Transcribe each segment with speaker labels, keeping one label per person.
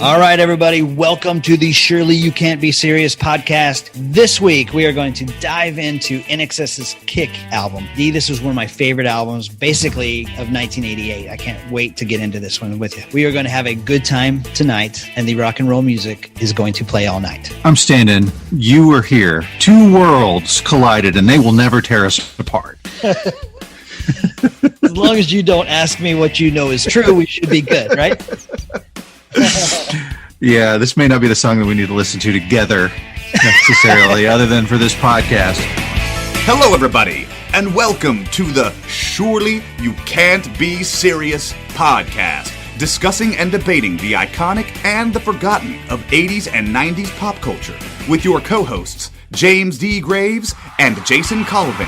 Speaker 1: All right, everybody, welcome to the Surely You Can't Be Serious podcast. This week, we are going to dive into INXS's Kick album. This was one of my favorite albums, basically, of 1988. I can't wait to get into this one with you. We are going to have a good time tonight, and the rock and roll music is going to play all night.
Speaker 2: I'm standing. You were here. Two worlds collided, and they will never tear us apart.
Speaker 1: As long as you don't ask me what you know is true, we should be good, right?
Speaker 2: Yeah, this may not be the song that we need to listen to together necessarily, other than for this podcast.
Speaker 3: Hello, everybody, and welcome to the Surely You Can't Be Serious podcast, discussing and debating the iconic and the forgotten of 80s and 90s pop culture with your co-hosts, James D. Graves and Jason Colvin.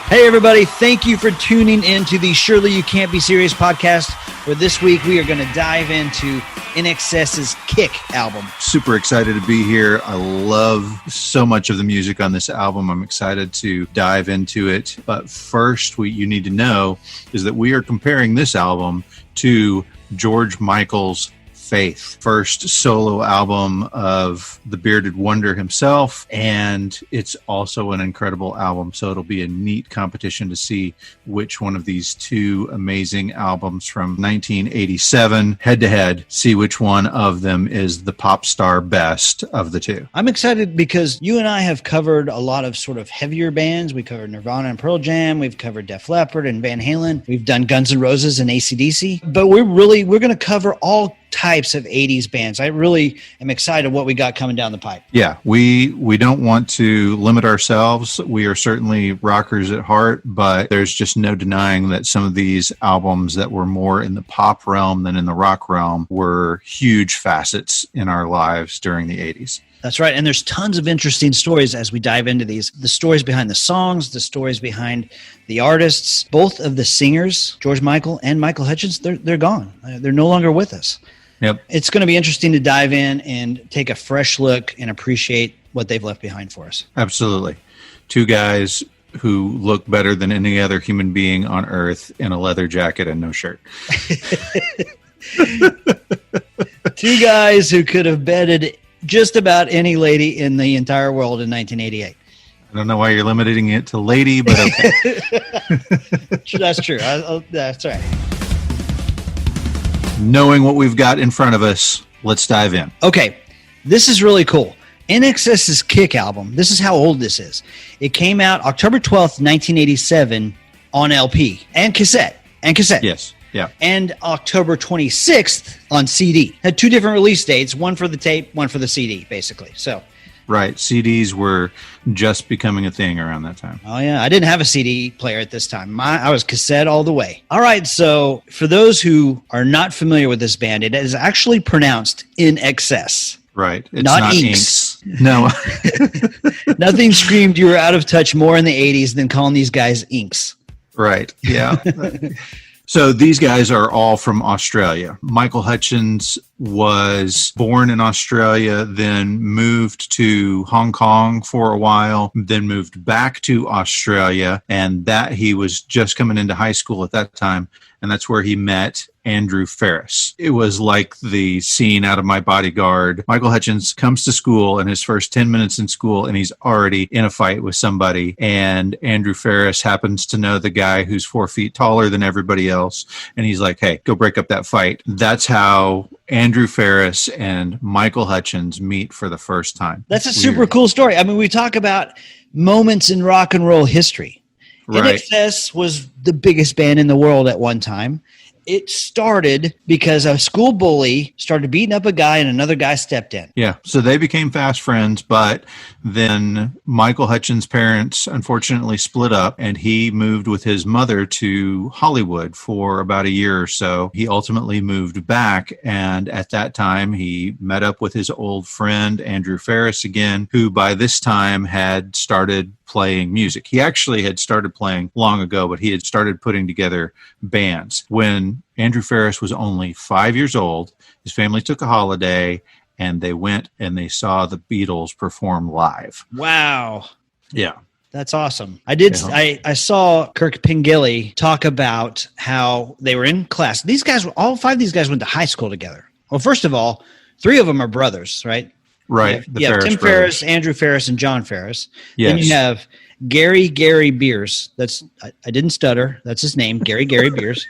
Speaker 1: Hey, everybody. Thank you for tuning in to the Surely You Can't Be Serious podcast, where this week we are going to dive into INXS's Kick album.
Speaker 2: Super excited to be here. I love so much of the music on this album. I'm excited to dive into it. But first, what you need to know is that we are comparing this album to George Michael's Faith, first solo album of the bearded wonder himself, and it's also an incredible album. So it'll be a neat competition to see which one of these two amazing albums from 1987 head to head, see which one of them is the pop star best of the two.
Speaker 1: I'm excited because you and I have covered a lot of sort of heavier bands. We covered Nirvana and Pearl Jam. We've covered Def Leppard and Van Halen. We've done Guns N' Roses and AC/DC, but we're going to cover all types of 80s bands. I really am excited what we got coming down the pipe.
Speaker 2: Yeah, we don't want to limit ourselves. We are certainly rockers at heart, but there's just no denying that some of these albums that were more in the pop realm than in the rock realm were huge facets in our lives during the 80s.
Speaker 1: That's right. And there's tons of interesting stories as we dive into these. The stories behind the songs, the stories behind the artists. Both of the singers, George Michael and Michael Hutchence, they're gone. They're no longer with us.
Speaker 2: Yep.
Speaker 1: It's going to be interesting to dive in and take a fresh look and appreciate what they've left behind for us.
Speaker 2: Absolutely. Two guys who look better than any other human being on earth in a leather jacket and no shirt.
Speaker 1: Two guys who could have bedded just about any lady in the entire world in 1988.
Speaker 2: I don't know why you're limiting it to lady, but okay.
Speaker 1: That's true. That's right.
Speaker 2: Knowing what we've got in front of us, let's dive in.
Speaker 1: Okay, this is really cool. INXS's Kick album, this is how old this is. It came out October 12th, 1987 on LP and cassette.
Speaker 2: Yes. Yeah.
Speaker 1: And October 26th on CD. Had two different release dates, one for the tape, one for the CD, basically. So,
Speaker 2: right. CDs were just becoming a thing around that time.
Speaker 1: Oh, yeah. I didn't have a CD player at this time. I was cassette all the way. All right. So for those who are not familiar with this band, it is actually pronounced INXS.
Speaker 2: Right. It's
Speaker 1: not
Speaker 2: Inks. No.
Speaker 1: Nothing screamed you were out of touch more in the 80s than calling these guys Inks.
Speaker 2: Right. Yeah. So these guys are all from Australia. Michael Hutchence was born in Australia, then moved to Hong Kong for a while, then moved back to Australia, and that he was just coming into high school at that time, and that's where he met Andrew Ferris. It was like the scene out of My Bodyguard. Michael Hutchence comes to school in his first 10 minutes in school, and he's already in a fight with somebody. And Andrew Ferris happens to know the guy who's 4 feet taller than everybody else. And he's like, hey, go break up that fight. That's how Andrew Ferris and Michael Hutchence meet for the first time.
Speaker 1: That's a super cool story. I mean, we talk about moments in rock and roll history. Right. INXS was the biggest band in the world at one time. It started because a school bully started beating up a guy and another guy stepped in.
Speaker 2: Yeah, so they became fast friends, but then Michael Hutchence' parents unfortunately split up and he moved with his mother to Hollywood for about a year or so. He ultimately moved back, and at that time he met up with his old friend Andrew Ferris again, who by this time had started playing music. He actually had started playing long ago, but he had started putting together bands. When Andrew Ferris was only 5 years old, his family took a holiday and they went and they saw the Beatles perform live.
Speaker 1: Wow.
Speaker 2: Yeah.
Speaker 1: That's awesome. I saw Kirk Pengilly talk about how they were in class. These guys, all five of these guys went to high school together. Well, first of all, 3 of them are brothers, right?
Speaker 2: Right.
Speaker 1: You have Tim
Speaker 2: brothers.
Speaker 1: Ferriss, Andrew Ferriss, and John Ferriss.
Speaker 2: Yes.
Speaker 1: Then you have Gary Beers. I didn't stutter. That's his name, Gary Beers.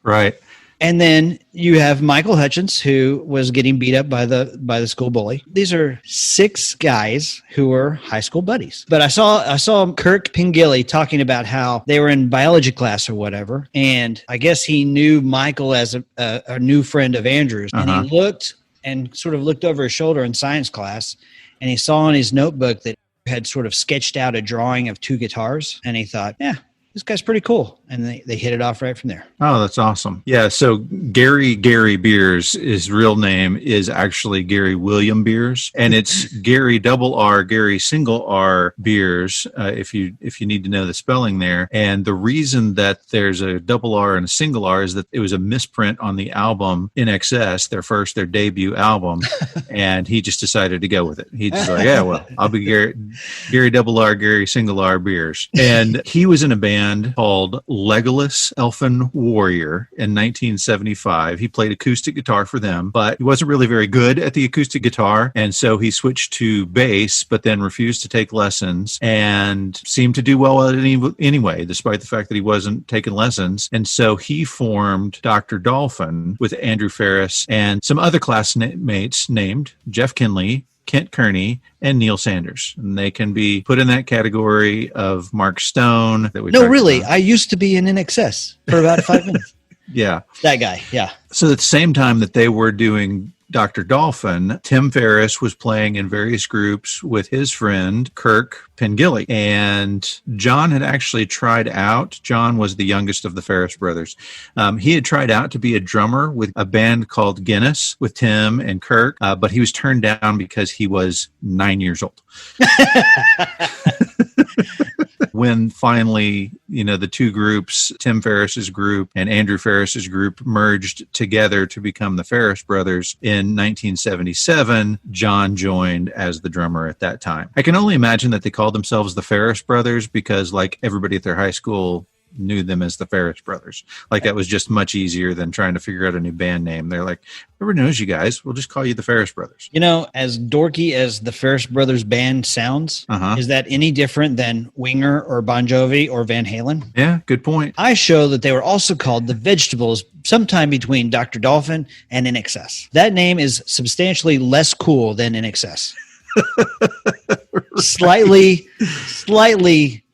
Speaker 2: Right.
Speaker 1: And then you have Michael Hutchins, who was getting beat up by the school bully. These are 6 guys who were high school buddies. But I saw Kirk Pengilly talking about how they were in biology class or whatever, and I guess he knew Michael as a new friend of Andrew's, and he looked over his shoulder in science class, and he saw in his notebook that had sort of sketched out a drawing of 2 guitars, and he thought, yeah, this guy's pretty cool. And they hit it off right from there.
Speaker 2: Oh, that's awesome. Yeah. So Gary Beers, his real name is actually Gary William Beers, and it's Gary Gary Beers. If you need to know the spelling there. And the reason that there's a double R and a single R is that it was a misprint on the album INXS, their debut album. And he just decided to go with it. He just like, yeah, well, I'll be Gary double R, Gary single R Beers. And he was in a band called Legolas Elfin Warrior in 1975. He played acoustic guitar for them, but he wasn't really very good at the acoustic guitar. And so he switched to bass, but then refused to take lessons and seemed to do well at it anyway, despite the fact that he wasn't taking lessons. And so he formed Dr. Dolphin with Andrew Ferriss and some other classmates named Jeff Kinley, Kent Kearney, and Neil Sanders. And they can be put in that category of Mark Stone.
Speaker 1: No, really. I used to be in INXS for about 5 minutes.
Speaker 2: Yeah.
Speaker 1: That guy, yeah.
Speaker 2: So at the same time that they were doing Dr. Dolphin, Tim Ferriss was playing in various groups with his friend, Kirk Pengilly. And John had actually tried out. John was the youngest of the Ferriss brothers. He had tried out to be a drummer with a band called Guinness with Tim and Kirk, but he was turned down because he was 9 years old. When finally, the 2 groups, Tim Ferriss's group and Andrew Ferriss's group, merged together to become the Ferriss brothers in 1977, John joined as the drummer at that time. I can only imagine that they called themselves the Ferriss brothers because, like, everybody at their high school knew them as the Ferriss brothers. Like, that was just much easier than trying to figure out a new band name. They're like, everybody knows you guys. We'll just call you the Ferriss brothers.
Speaker 1: As dorky as the Ferriss brothers band sounds, is that any different than Winger or Bon Jovi or Van Halen?
Speaker 2: Yeah, good point.
Speaker 1: I show that they were also called the Vegetables sometime between Dr. Dolphin and INXS. That name is substantially less cool than INXS. Slightly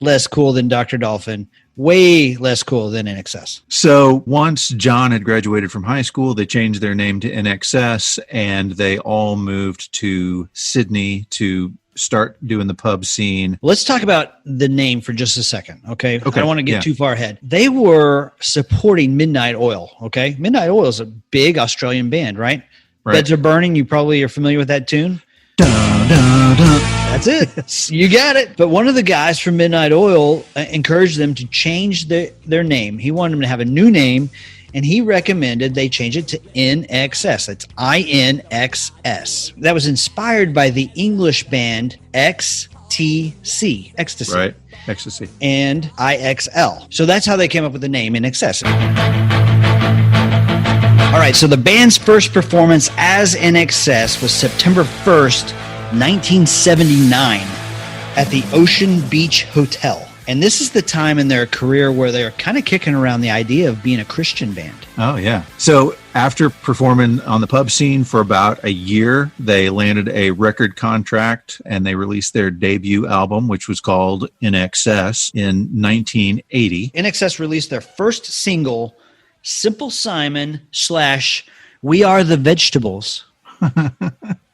Speaker 1: less cool than Dr. Dolphin. Way less cool than INXS.
Speaker 2: So once John had graduated from high school, they changed their name to INXS, and they all moved to Sydney to start doing the pub scene.
Speaker 1: Let's talk about the name for just a second, okay? I don't want to get too far ahead. They were supporting Midnight Oil, okay? Midnight Oil is a big Australian band, right? Beds Are Burning, you probably are familiar with that tune. Dun, dun, dun. That's it. You got it. But one of the guys from Midnight Oil encouraged them to change their name. He wanted them to have a new name, and he recommended they change it to INXS. That's INXS. That was inspired by the English band XTC, Ecstasy.
Speaker 2: Right, Ecstasy.
Speaker 1: And IXL. So that's how they came up with the name INXS. All right, so the band's first performance as INXS was September 1st, 1979 at the Ocean Beach Hotel. And this is the time in their career where they're kind of kicking around the idea of being a Christian band.
Speaker 2: Oh, yeah. So after performing on the pub scene for about a year, they landed a record contract and they released their debut album, which was called INXS, in 1980.
Speaker 1: INXS released their first single, Simple Simon / We Are the Vegetables,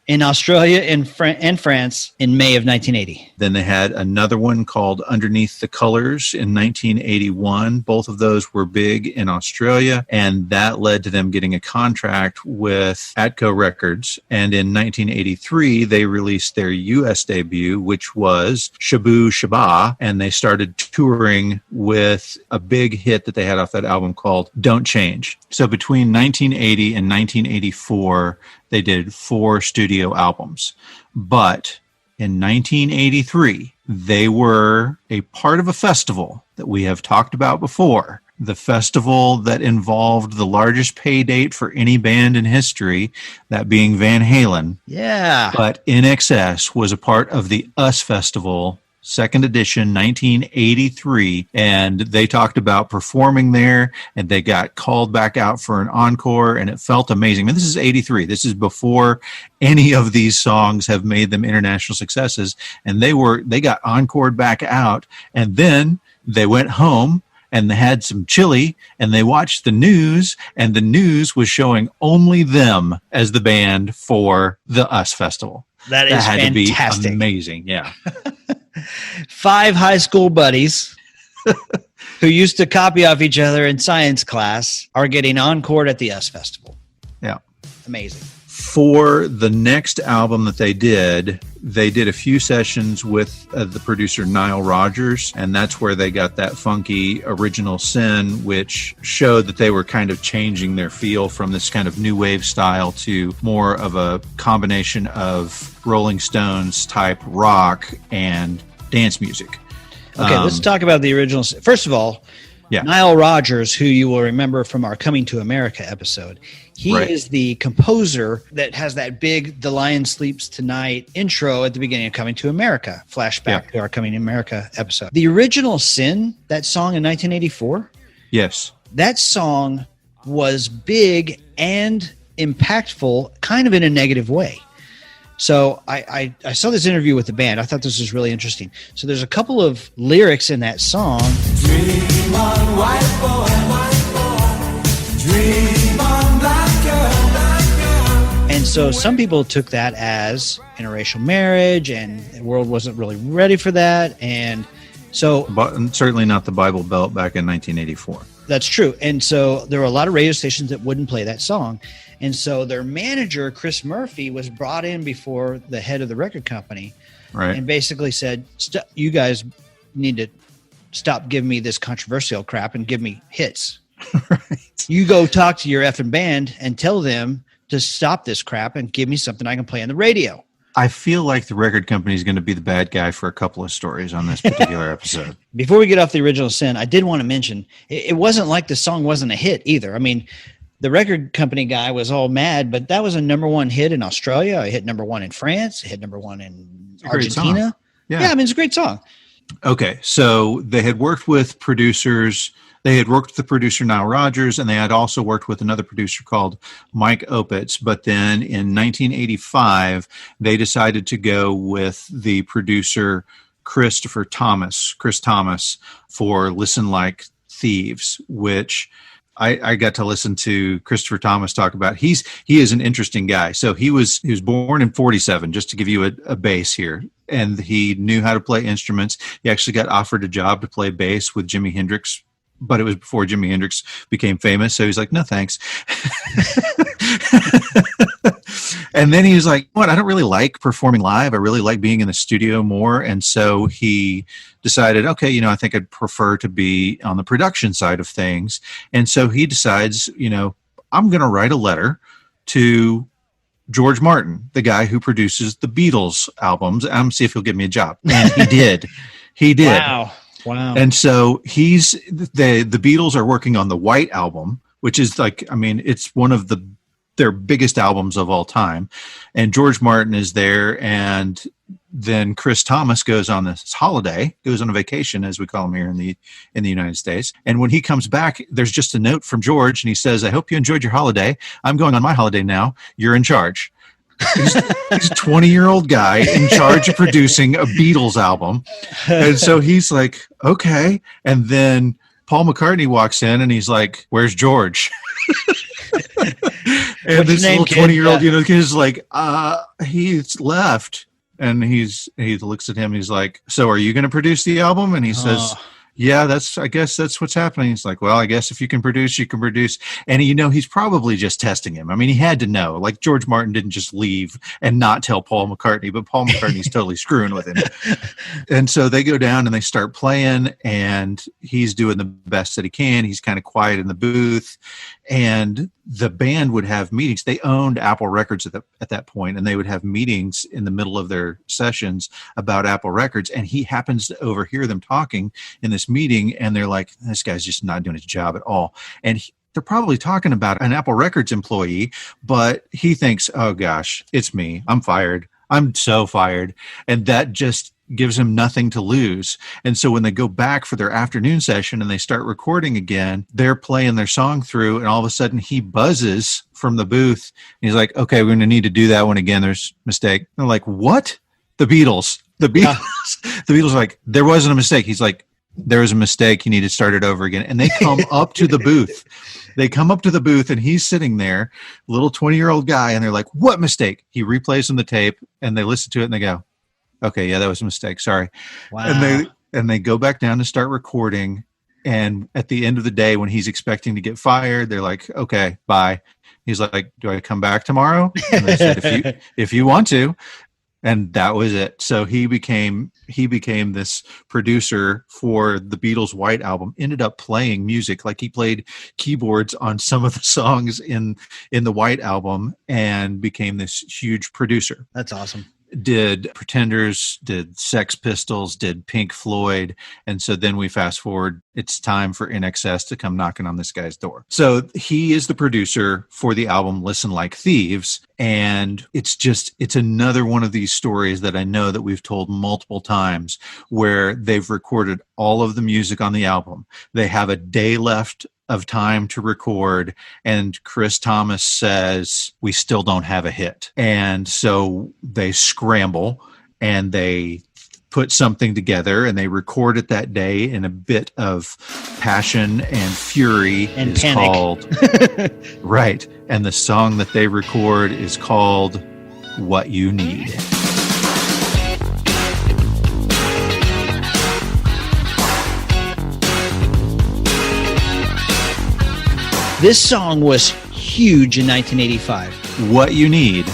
Speaker 1: in Australia and France in May of 1980.
Speaker 2: Then they had another one called Underneath the Colors in 1981. Both of those were big in Australia, and that led to them getting a contract with Atco Records. And in 1983, they released their U.S. debut, which was Shabu Shaba, and they started touring with a big hit that they had off that album called Don't Change. So between 1980 and 1984, they did 4 studio albums. But in 1983, they were a part of a festival that we have talked about before the festival that involved the largest pay date for any band in history, that being Van Halen.
Speaker 1: Yeah.
Speaker 2: But INXS was a part of the US Festival, second edition, 1983, and they talked about performing there, and they got called back out for an encore, and it felt amazing. I mean, this is 83. This is before any of these songs have made them international successes, and they got encored back out, and then they went home, and they had some chili, and they watched the news, and the news was showing only them as the band for the US Festival.
Speaker 1: That is
Speaker 2: had
Speaker 1: fantastic.
Speaker 2: to be amazing, yeah.
Speaker 1: 5 high school buddies who used to copy off each other in science class are getting encored at the US Festival.
Speaker 2: Yeah.
Speaker 1: Amazing.
Speaker 2: For the next album that they did a few sessions with the producer Nile Rodgers, and that's where they got that funky Original Sin, which showed that they were kind of changing their feel from this kind of new wave style to more of a combination of Rolling Stones type rock and dance music.
Speaker 1: Okay, let's talk about the Original Sin. First of all,
Speaker 2: yeah.
Speaker 1: Nile Rodgers, who you will remember from our Coming to America episode, he is the composer that has that big "The Lion Sleeps Tonight" intro at the beginning of Coming to America, flashback to our Coming to America episode. The Original Sin, that song in 1984,
Speaker 2: yes,
Speaker 1: that song was big and impactful, kind of in a negative way. So I saw this interview with the band. I thought this was really interesting. So there's a couple of lyrics in that song. Dream on, white boy, dream on, black girl. And so some people took that as interracial marriage, and the world wasn't really ready for that. And so,
Speaker 2: but certainly not the Bible Belt back in 1984.
Speaker 1: That's true. And so there were a lot of radio stations that wouldn't play that song. And so their manager, Chris Murphy, was brought in before the head of the record company,
Speaker 2: right,
Speaker 1: and basically said, you guys need to stop giving me this controversial crap and give me hits.
Speaker 2: Right.
Speaker 1: You go talk to your effing band and tell them to stop this crap and give me something I can play on the radio.
Speaker 2: I feel like the record company is going to be the bad guy for a couple of stories on this particular episode.
Speaker 1: Before we get off the Original Sin, I did want to mention, it wasn't like the song wasn't a hit either. I mean, the record company guy was all mad, but that was a #1 hit in Australia. It hit #1 in France. It hit #1 in Argentina. Yeah, I mean, it's a great song.
Speaker 2: Okay, so they had worked with producers. They had worked with the producer Nile Rodgers, and they had also worked with another producer called Mike Opitz. But then in 1985, they decided to go with the producer Chris Thomas, for Listen Like Thieves, which I got to listen to Christopher Thomas talk about. He is an interesting guy. So he was born in 47, just to give you a base here. And he knew how to play instruments. He actually got offered a job to play bass with Jimi Hendrix, but it was before Jimi Hendrix became famous. So he's like, no, thanks. And then he was like, I don't really like performing live. I really like being in the studio more. And so he decided, okay, I think I'd prefer to be on the production side of things. And so he decides, I'm going to write a letter to George Martin, the guy who produces the Beatles albums. I'm see if he'll give me a job. And he did. He did.
Speaker 1: Wow.
Speaker 2: And so the Beatles are working on the White Album, which is it's one of their biggest albums of all time. And George Martin is there. And then Chris Thomas goes on this holiday, goes on a vacation, as we call him here in the United States. And when he comes back, there's just a note from George, and he says, I hope you enjoyed your holiday. I'm going on my holiday now. You're in charge. He's a 20-year-old guy in charge of producing a Beatles album. And so he's like, okay. And then Paul McCartney walks in and he's like, where's George? And
Speaker 1: What's
Speaker 2: this
Speaker 1: your name,
Speaker 2: little 20-year-old,
Speaker 1: kid?
Speaker 2: kid is like, he's left. And he looks at him and he's like, so are you going to produce the album? And he says, yeah, I guess that's what's happening. He's like, well, I guess if you can produce, you can produce. And he's probably just testing him. I mean, he had to know, like George Martin didn't just leave and not tell Paul McCartney, but Paul McCartney's totally screwing with him. And so they go down and they start playing, and he's doing the best that he can. He's kind of quiet in the booth. And the band would have meetings. They owned Apple Records at that point, and they would have meetings in the middle of their sessions about Apple Records. And he happens to overhear them talking in this meeting, and they're like, this guy's just not doing his job at all. And they're probably talking about an Apple Records employee, but he thinks, oh gosh, it's me. I'm fired. I'm so fired. And that just gives him nothing to lose. And so when they go back for their afternoon session and they start recording again, they're playing their song through, and all of a sudden he buzzes from the booth. And he's like, okay, we're going to need to do that one again. There's a mistake. And they're like, what? The Beatles. The Beatles are like, there wasn't a mistake. He's like, there was a mistake. You need to start it over again. And they come up to the booth. They come up to the booth, and he's sitting there, little 20-year-old guy, and they're like, what mistake? He replays them the tape, and they listen to it, and they go, okay, yeah, that was a mistake. Sorry.
Speaker 1: Wow.
Speaker 2: And they go back down to start recording. And at the end of the day, when he's expecting to get fired, they're like, okay, bye. He's like, do I come back tomorrow? And they said, if you want to. And that was it. So he became this producer for the Beatles' White Album, ended up playing music. Like, he played keyboards on some of the songs in the White Album and became this huge producer.
Speaker 1: That's awesome.
Speaker 2: Did Pretenders, did Sex Pistols, did Pink Floyd. And so then we fast forward, it's time for INXS to come knocking on this guy's door. So he is the producer for the album Listen Like Thieves. And it's another one of these stories that I know that we've told multiple times, where they've recorded all of the music on the album. They have a day left of time to record, and Chris Thomas says, we still don't have a hit. And so they scramble and they put something together, and they record it that day in a bit of passion and fury.
Speaker 1: And
Speaker 2: is
Speaker 1: panic.
Speaker 2: Called right. And the song that they record is called What You Need.
Speaker 1: This song was huge in 1985.
Speaker 2: What You Need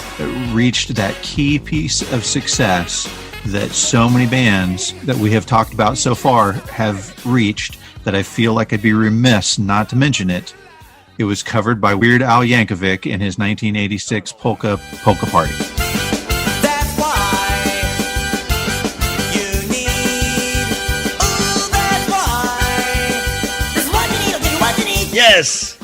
Speaker 2: reached that key piece of success that so many bands that we have talked about so far have reached, that I feel like I'd be remiss not to mention it. It was covered by Weird Al Yankovic in his 1986 Polka Party.
Speaker 1: Yes.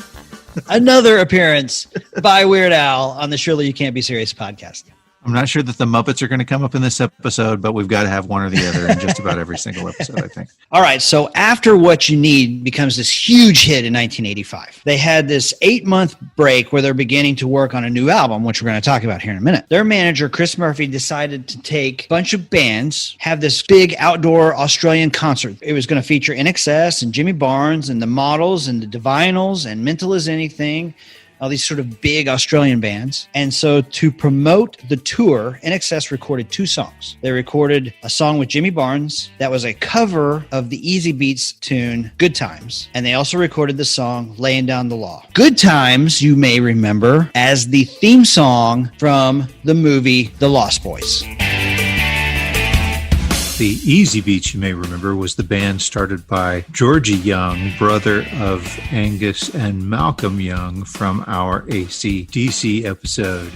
Speaker 1: Another appearance by Weird Al on the Surely You Can't Be Serious podcast.
Speaker 2: I'm not sure that the Muppets are going to come up in this episode, but we've got to have one or the other in just about every single episode, I think.
Speaker 1: All right. So after What You Need becomes this huge hit in 1985, they had this 8-month break where they're beginning to work on a new album, which we're going to talk about here in a minute. Their manager, Chris Murphy, decided to take a bunch of bands, have this big outdoor Australian concert. It was going to feature INXS and Jimmy Barnes and the Models and the Divinals and Mental as Anything, all these sort of big Australian bands. And so to promote the tour, INXS recorded 2 songs. They recorded a song with Jimmy Barnes that was a cover of the Easy Beats tune, Good Times. And they also recorded the song Laying Down the Law. Good Times, you may remember, as the theme song from the movie The Lost Boys.
Speaker 2: The Easy Beats, you may remember, was the band started by Georgie Young, brother of Angus and Malcolm Young from our AC/DC episode.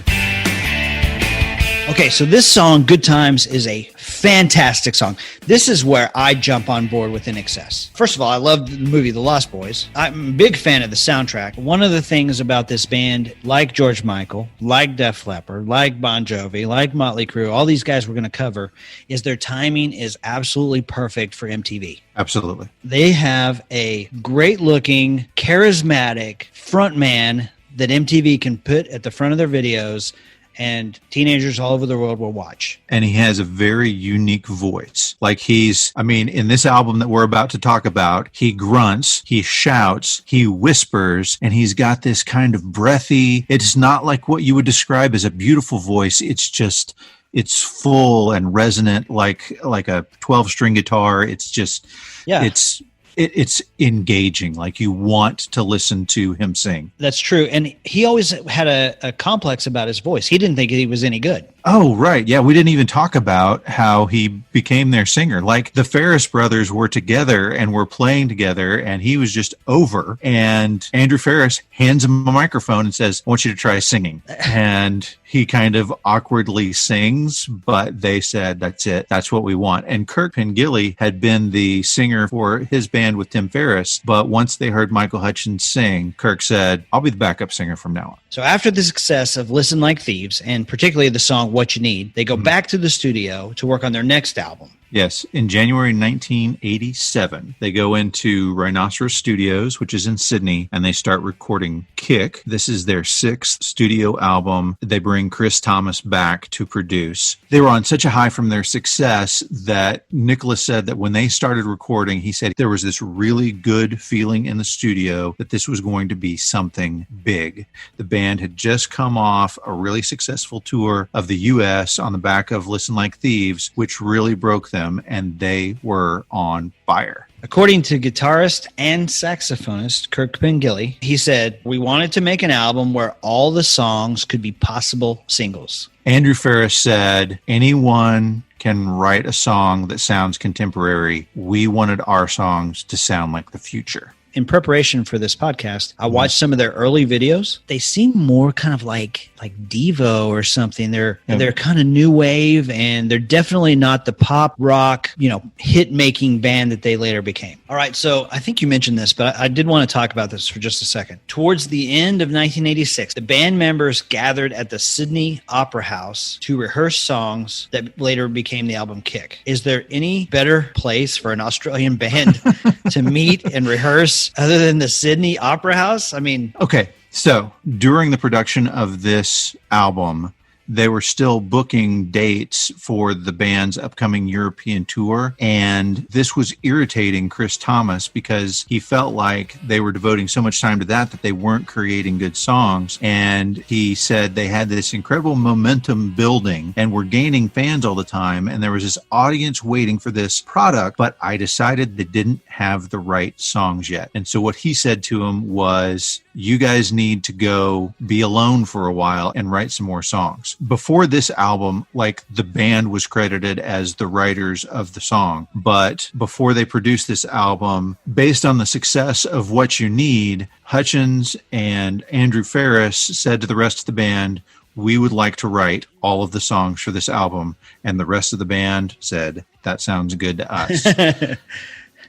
Speaker 1: Okay, so this song, Good Times, is a fantastic song. This is where I jump on board with INXS. First of all, I love the movie The Lost Boys. I'm a big fan of the soundtrack. One of the things about this band, like George Michael, like Def Leppard, like Bon Jovi, like Motley Crue, all these guys we're going to cover, is their timing is absolutely perfect for MTV.
Speaker 2: Absolutely.
Speaker 1: They have a great-looking, charismatic frontman that MTV can put at the front of their videos, and teenagers all over the world will watch.
Speaker 2: And he has a very unique voice. Like in this album that we're about to talk about, he grunts, he shouts, he whispers, and he's got this kind of breathy, it's not like what you would describe as a beautiful voice. It's full and resonant like a 12-string guitar. It's just,
Speaker 1: yeah.
Speaker 2: It's it's engaging. Like you want to listen to him sing.
Speaker 1: That's true. And he always had a complex about his voice. He didn't think he was any good.
Speaker 2: Oh, right. Yeah, we didn't even talk about how he became their singer. Like the Ferris brothers were together and were playing together, and he was just over. And Andrew Ferris hands him a microphone and says, I want you to try singing. And he kind of awkwardly sings, but they said, that's it. That's what we want. And Kirk Pengilly had been the singer for his band with Tim Ferriss. But once they heard Michael Hutchence sing, Kirk said, I'll be the backup singer from now on.
Speaker 1: So after the success of Listen Like Thieves, and particularly the song What You Need, they go back to the studio to work on their next album.
Speaker 2: Yes, in January 1987, they go into Rhinoceros Studios, which is in Sydney, and they start recording Kick. This is their 6th studio album. They bring Chris Thomas back to produce. They were on such a high from their success that Nicholas said that when they started recording, he said there was this really good feeling in the studio that this was going to be something big. The band had just come off a really successful tour of the U.S. on the back of Listen Like Thieves, which really broke them, and they were on fire.
Speaker 1: According to guitarist and saxophonist Kirk Pengilly, he said, we wanted to make an album where all the songs could be possible singles.
Speaker 2: Andrew Ferris said, anyone can write a song that sounds contemporary. We wanted our songs to sound like the future.
Speaker 1: In preparation for this podcast, I watched some of their early videos. They seem more kind of like Devo or something. They're kind of new wave, and they're definitely not the pop rock, hit making band that they later became. All right, so I think you mentioned this, but I did want to talk about this for just a second. Towards the end of 1986, the band members gathered at the Sydney Opera House to rehearse songs that later became the album Kick. Is there any better place for an Australian band to meet and rehearse other than the Sydney Opera House? I mean...
Speaker 2: Okay, so during the production of this album, they were still booking dates for the band's upcoming European tour. And this was irritating Chris Thomas because he felt like they were devoting so much time to that they weren't creating good songs. And he said they had this incredible momentum building and were gaining fans all the time. And there was this audience waiting for this product, but I decided they didn't have the right songs yet. And so what he said to him was, you guys need to go be alone for a while and write some more songs. Before this album, the band was credited as the writers of the song. But before they produced this album, based on the success of What You Need, Hutchence and Andrew Ferris said to the rest of the band, we would like to write all of the songs for this album. And the rest of the band said, that sounds good to us.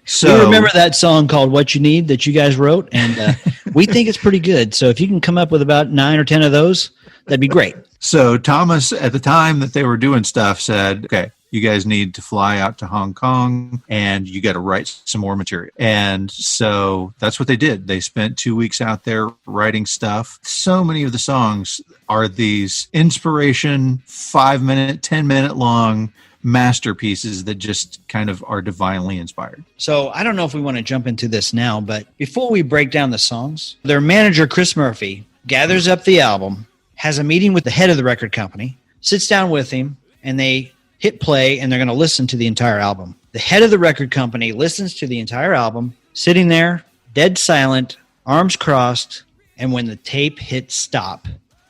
Speaker 1: So, we remember that song called What You Need that you guys wrote, and we think it's pretty good. So if you can come up with about 9 or 10 of those, that'd be great.
Speaker 2: So Thomas, at the time that they were doing stuff, said, okay, you guys need to fly out to Hong Kong and you got to write some more material. And so that's what they did. They spent 2 weeks out there writing stuff. So many of the songs are these inspiration, 5-minute, 10-minute long masterpieces that just kind of are divinely inspired.
Speaker 1: So I don't know if we want to jump into this now, but before we break down the songs, their manager, Chris Murphy, gathers up the album, has a meeting with the head of the record company, sits down with him, and they hit play, and they're going to listen to the entire album. The head of the record company listens to the entire album, sitting there, dead silent, arms crossed, and when the tape hit stop,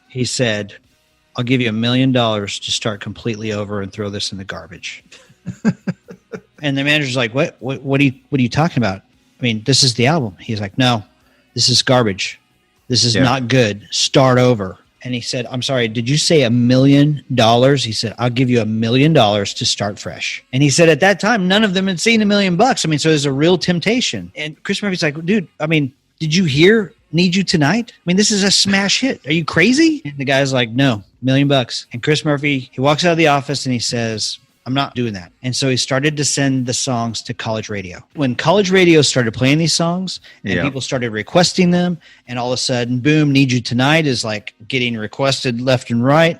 Speaker 1: he said, I'll give you $1 million to start completely over and throw this in the garbage. And the manager's like, what are you talking about? I mean, this is the album. He's like, no, this is garbage. This is not good. Start over. And he said, I'm sorry, did you say $1 million? He said, I'll give you $1 million to start fresh. And he said at that time, none of them had seen $1 million. I mean, so there's a real temptation. And Chris Murphy's like, dude, I mean, did you hear Need You Tonight? I mean, this is a smash hit. Are you crazy? And the guy's like, no, $1 million. And Chris Murphy, he walks out of the office and he says, I'm not doing that. And so he started to send the songs to college radio. When college radio started playing these songs and people started requesting them, and all of a sudden, boom, Need You Tonight is like getting requested left and right.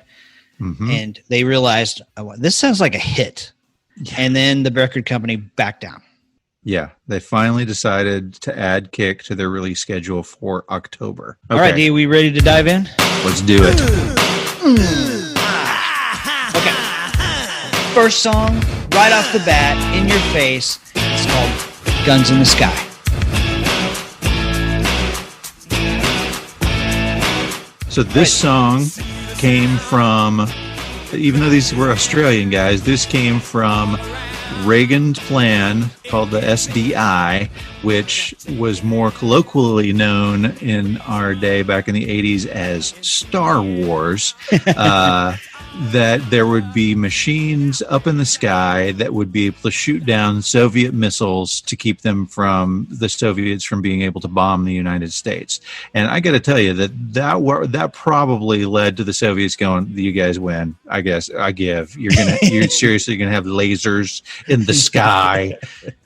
Speaker 1: Mm-hmm. And they realized, oh, this sounds like a hit. Yeah. And then the record company backed down.
Speaker 2: Yeah, they finally decided to add Kick to their release schedule for October. Okay.
Speaker 1: All right, D, we ready to dive in?
Speaker 2: Let's do it.
Speaker 1: Okay. First song, right off the bat, in your face. It's called Guns in the Sky.
Speaker 2: So this song came from, even though these were Australian guys, this came from Reagan's plan called the SDI, which was more colloquially known in our day back in the 80s as Star Wars. That there would be machines up in the sky that would be able to shoot down Soviet missiles to keep the Soviets from being able to bomb the United States. And I got to tell you that probably led to the Soviets going, "You guys win. I guess I give. You're seriously gonna have lasers in the sky."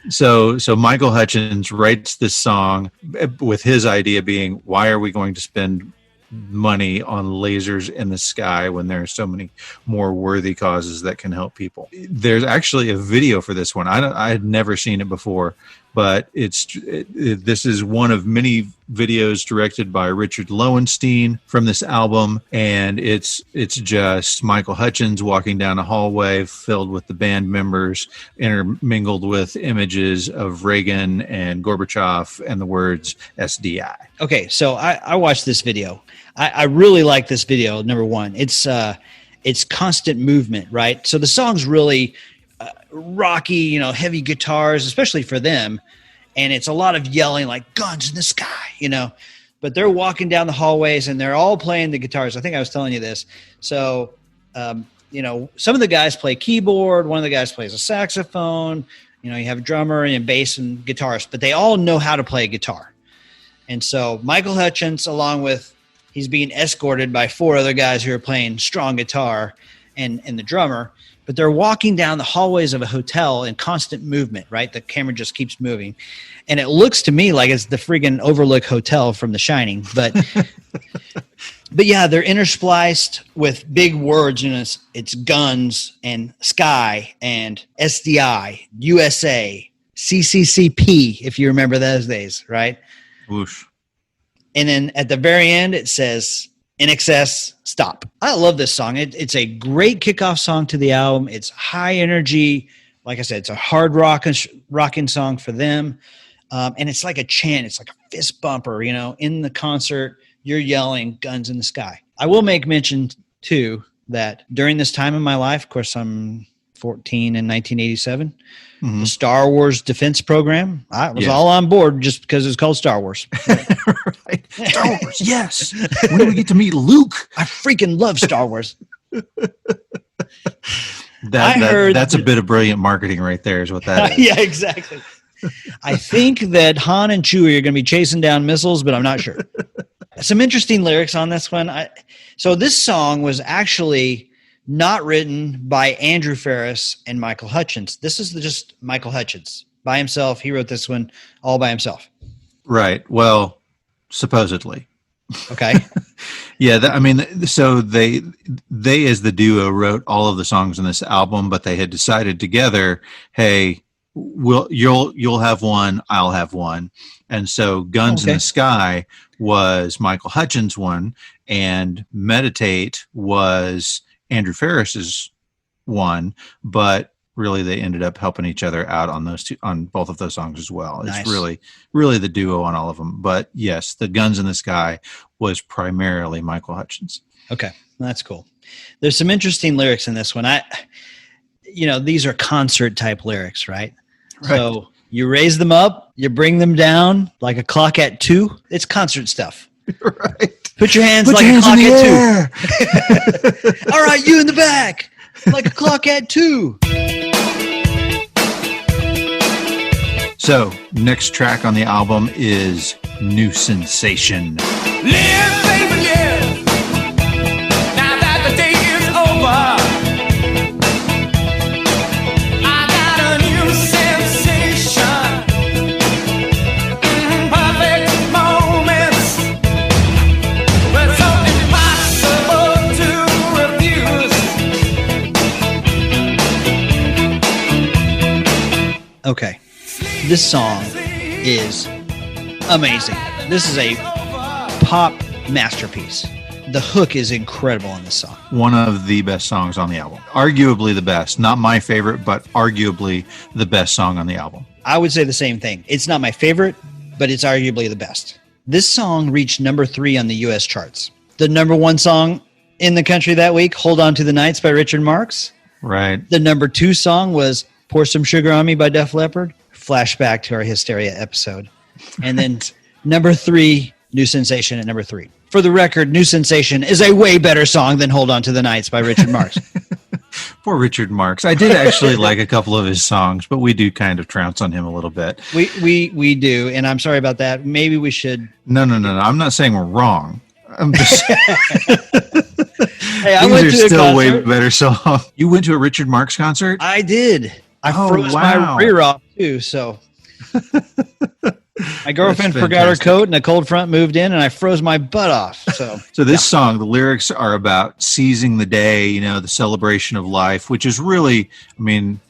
Speaker 2: So Michael Hutchence writes this song with his idea being, why are we going to spend money on lasers in the sky when there are so many more worthy causes that can help people? There's actually a video for this one. I had never seen it before, but this is one of many videos directed by Richard Lowenstein from this album, and it's just Michael Hutchence walking down a hallway filled with the band members, intermingled with images of Reagan and Gorbachev and the words SDI.
Speaker 1: Okay, so I watched this video. I really like this video. Number one, it's constant movement, right? So the song's really rocky, heavy guitars, especially for them, and it's a lot of yelling, like guns in the sky, But they're walking down the hallways and they're all playing the guitars. I think I was telling you this. So, some of the guys play keyboard. One of the guys plays a saxophone. You have a drummer and bass and guitarist, but they all know how to play guitar. And so Michael Hutchence, he's being escorted by 4 other guys who are playing strong guitar and the drummer, but they're walking down the hallways of a hotel in constant movement, right? The camera just keeps moving. And it looks to me like it's the friggin' Overlook Hotel from The Shining. But but yeah, they're interspliced with big words. It's guns and sky and SDI, USA, CCCP, if you remember those days, right?
Speaker 2: Whoosh.
Speaker 1: And then at the very end, it says INXS stop. I love this song. It's a great kickoff song to the album. It's high energy. Like I said, it's a hard rocking song for them. And it's like a chant. It's like a fist bumper, in the concert, you're yelling guns in the sky. I will make mention too that during this time in my life, of course, I'm 14 in 1987, the Star Wars defense program, I was all on board just because it's called Star Wars.
Speaker 2: Right. Star Wars, yes. When do we get to meet Luke?
Speaker 1: I freaking love Star Wars.
Speaker 2: That's a bit of brilliant marketing right there is what that is.
Speaker 1: Yeah, exactly. I think that Han and Chewie are going to be chasing down missiles, but I'm not sure. Some interesting lyrics on this one. So this song was actually not written by Andrew Ferris and Michael Hutchence. This is just Michael Hutchence by himself. He wrote this one all by himself.
Speaker 2: Right. Well, supposedly.
Speaker 1: Okay.
Speaker 2: Yeah. So they as the duo wrote all of the songs on this album, but they had decided together, hey, you'll have one, I'll have one. And so Guns in the Sky was Michael Hutchence' one, and Meditate was Andrew Ferris's one, but really they ended up helping each other out on both of those songs as well. Nice. It's really the duo on all of them. But yes, the Guns in the Sky was primarily Michael Hutchence.
Speaker 1: Okay. That's cool. There's some interesting lyrics in this one. These are concert type lyrics, right? So you raise them up, you bring them down like a clock at 2. It's concert stuff.
Speaker 2: Right.
Speaker 1: Put your hands like a clock at 2. All right, you in the back, like a clock at 2.
Speaker 2: So, next track on the album is New Sensation.
Speaker 4: Live, baby, live. Now that the day is over, I got a new sensation. Perfect moments, but so impossible to refuse.
Speaker 1: Okay. This song is amazing. This is a pop masterpiece. The hook is incredible in this song.
Speaker 2: One of the best songs on the album. Arguably the best. Not my favorite, but arguably the best song on the album.
Speaker 1: I would say the same thing. It's not my favorite, but it's arguably the best. This song reached number 3 on the U.S. charts. The number one song in the country that week, Hold On to the Nights by Richard Marx.
Speaker 2: Right.
Speaker 1: The number 2 song was Pour Some Sugar on Me by Def Leppard. Flashback to our Hysteria episode. And then number 3, New Sensation at number 3. For the record, New Sensation is a way better song than Hold On to the Nights by Richard Marx.
Speaker 2: Poor Richard Marx. I did actually like a couple of his songs, but we do kind of trounce on him a little bit.
Speaker 1: We do, and I'm sorry about that. Maybe we should.
Speaker 2: No. I'm not saying we're wrong. I'm just.
Speaker 1: Hey, I went to a
Speaker 2: still
Speaker 1: concert.
Speaker 2: way better song. You went to a Richard Marx concert?
Speaker 1: I did. I froze my rear off too. So my girlfriend forgot her coat, and a cold front moved in, and I froze my butt off. So
Speaker 2: this song, the lyrics are about seizing the day, you know, the celebration of life, which is really, I mean,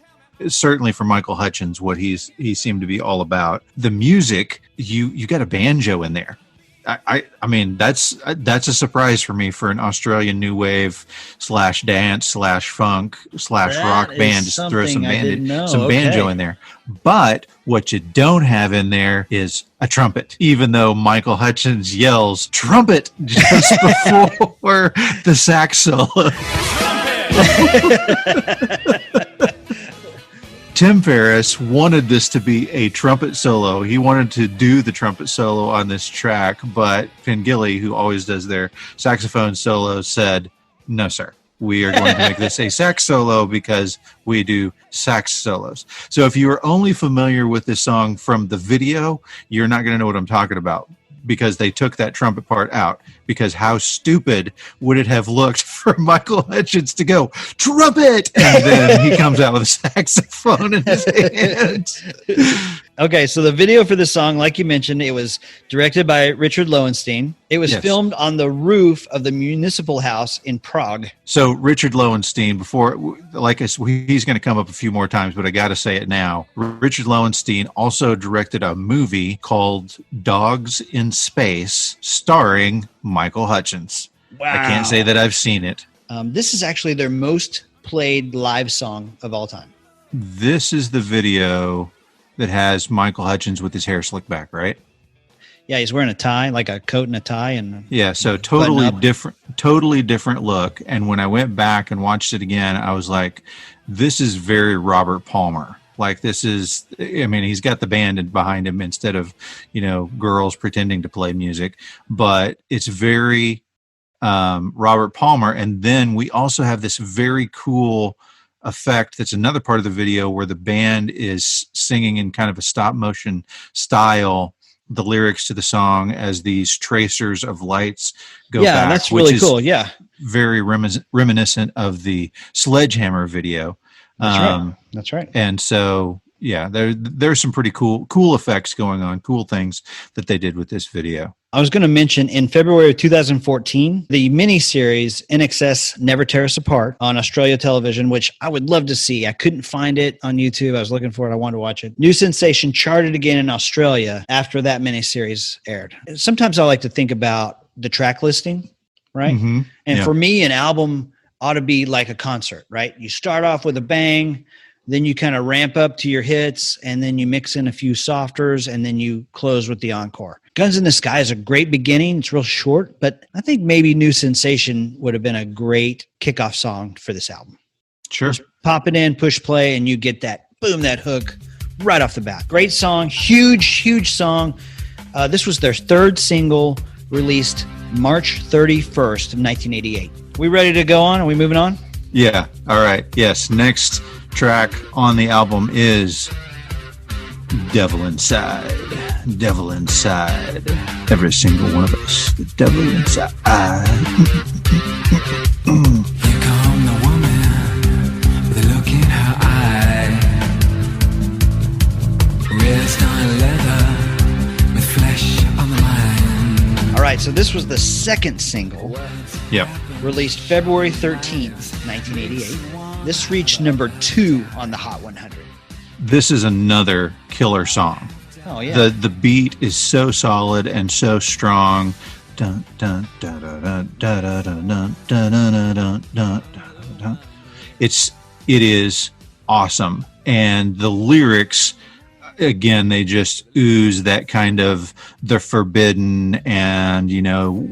Speaker 2: certainly for Michael Hutchence, what he seemed to be all about. The music, you got a banjo in there. I mean, that's a surprise for me for an Australian new wave / dance / funk / rock band. Just throw some banjo in there. But what you don't have in there is a trumpet, even though Michael Hutchence yells trumpet just before the sax solo. Tim Ferriss wanted this to be a trumpet solo. He wanted to do the trumpet solo on this track, but Pengilly, who always does their saxophone solos, said, "No, sir. We are going to make this a sax solo because we do sax solos." So if you are only familiar with this song from the video, you're not going to know what I'm talking about, because they took that trumpet part out. Because how stupid would it have looked for Michael Hutchence to go, trumpet, and then he comes out with a saxophone in his hand.
Speaker 1: Okay, so the video for the song, like you mentioned, it was directed by Richard Lowenstein. It was filmed on the roof of the municipal house in Prague. So
Speaker 2: Richard Lowenstein, before, like I said, he's going to come up a few more times, but I got to say it now. Richard Lowenstein also directed a movie called Dogs in Space, starring Michael Hutchence.
Speaker 1: Wow.
Speaker 2: I can't say that I've seen it.
Speaker 1: This is actually their most played live song of all time.
Speaker 2: This is the video that has Michael Hutchence with his hair slicked back, right?
Speaker 1: Yeah, he's wearing a tie, like a coat and a tie, and
Speaker 2: yeah, so totally different look. And when I went back and watched it again, I was like, this is very Robert Palmer. Like, this is, I mean, he's got the band behind him instead of, you know, girls pretending to play music, but it's very Robert Palmer. And then we also have this very cool effect that's another part of the video where the band is singing in kind of a stop motion style the lyrics to the song as these tracers of lights go back.
Speaker 1: Yeah, that's really cool. Yeah,
Speaker 2: very reminiscent of the Sledgehammer video.
Speaker 1: That's right.
Speaker 2: And so, yeah, there's some pretty cool effects going on, cool things that they did with this video.
Speaker 1: I was going to mention in February of 2014, the miniseries INXS Never Tear Us Apart on Australia Television, which I would love to see. I couldn't find it on YouTube. I was looking for it. I wanted to watch it. New Sensation charted again in Australia after that miniseries aired. Sometimes I like to think about the track listing, right?
Speaker 2: Mm-hmm.
Speaker 1: And for me, an album ought to be like a concert, right? You start off with a bang, then you kind of ramp up to your hits, and then you mix in a few softers, and then you close with the encore. Guns in the Sky is a great beginning. It's real short, but I think maybe New Sensation would have been a great kickoff song for this album.
Speaker 2: Sure.
Speaker 1: Just pop it in, push play, and you get that, boom, that hook right off the bat. Great song, huge song. This was their third single, released March 31st of 1988. We ready to go on? Are we moving on?
Speaker 2: Yeah. All right. Yes. Next track on the album is Devil Inside. Devil Inside. Every single one of us. The devil inside.
Speaker 4: Here come the woman with a look in her eye. Wrist on leather with flesh on the mind.
Speaker 1: All right, so this was the second single.
Speaker 2: Yep.
Speaker 1: Released February 13th, 1988. This reached number 2 on the Hot 100.
Speaker 2: This is another killer song.
Speaker 1: Oh, yeah.
Speaker 2: The beat is so solid and so strong. Dun, dun, dun, dun, dun, dun, dun, dun, dun, dun, dun, dun, dun. It is awesome. And the lyrics, again, they just ooze that kind of the forbidden and,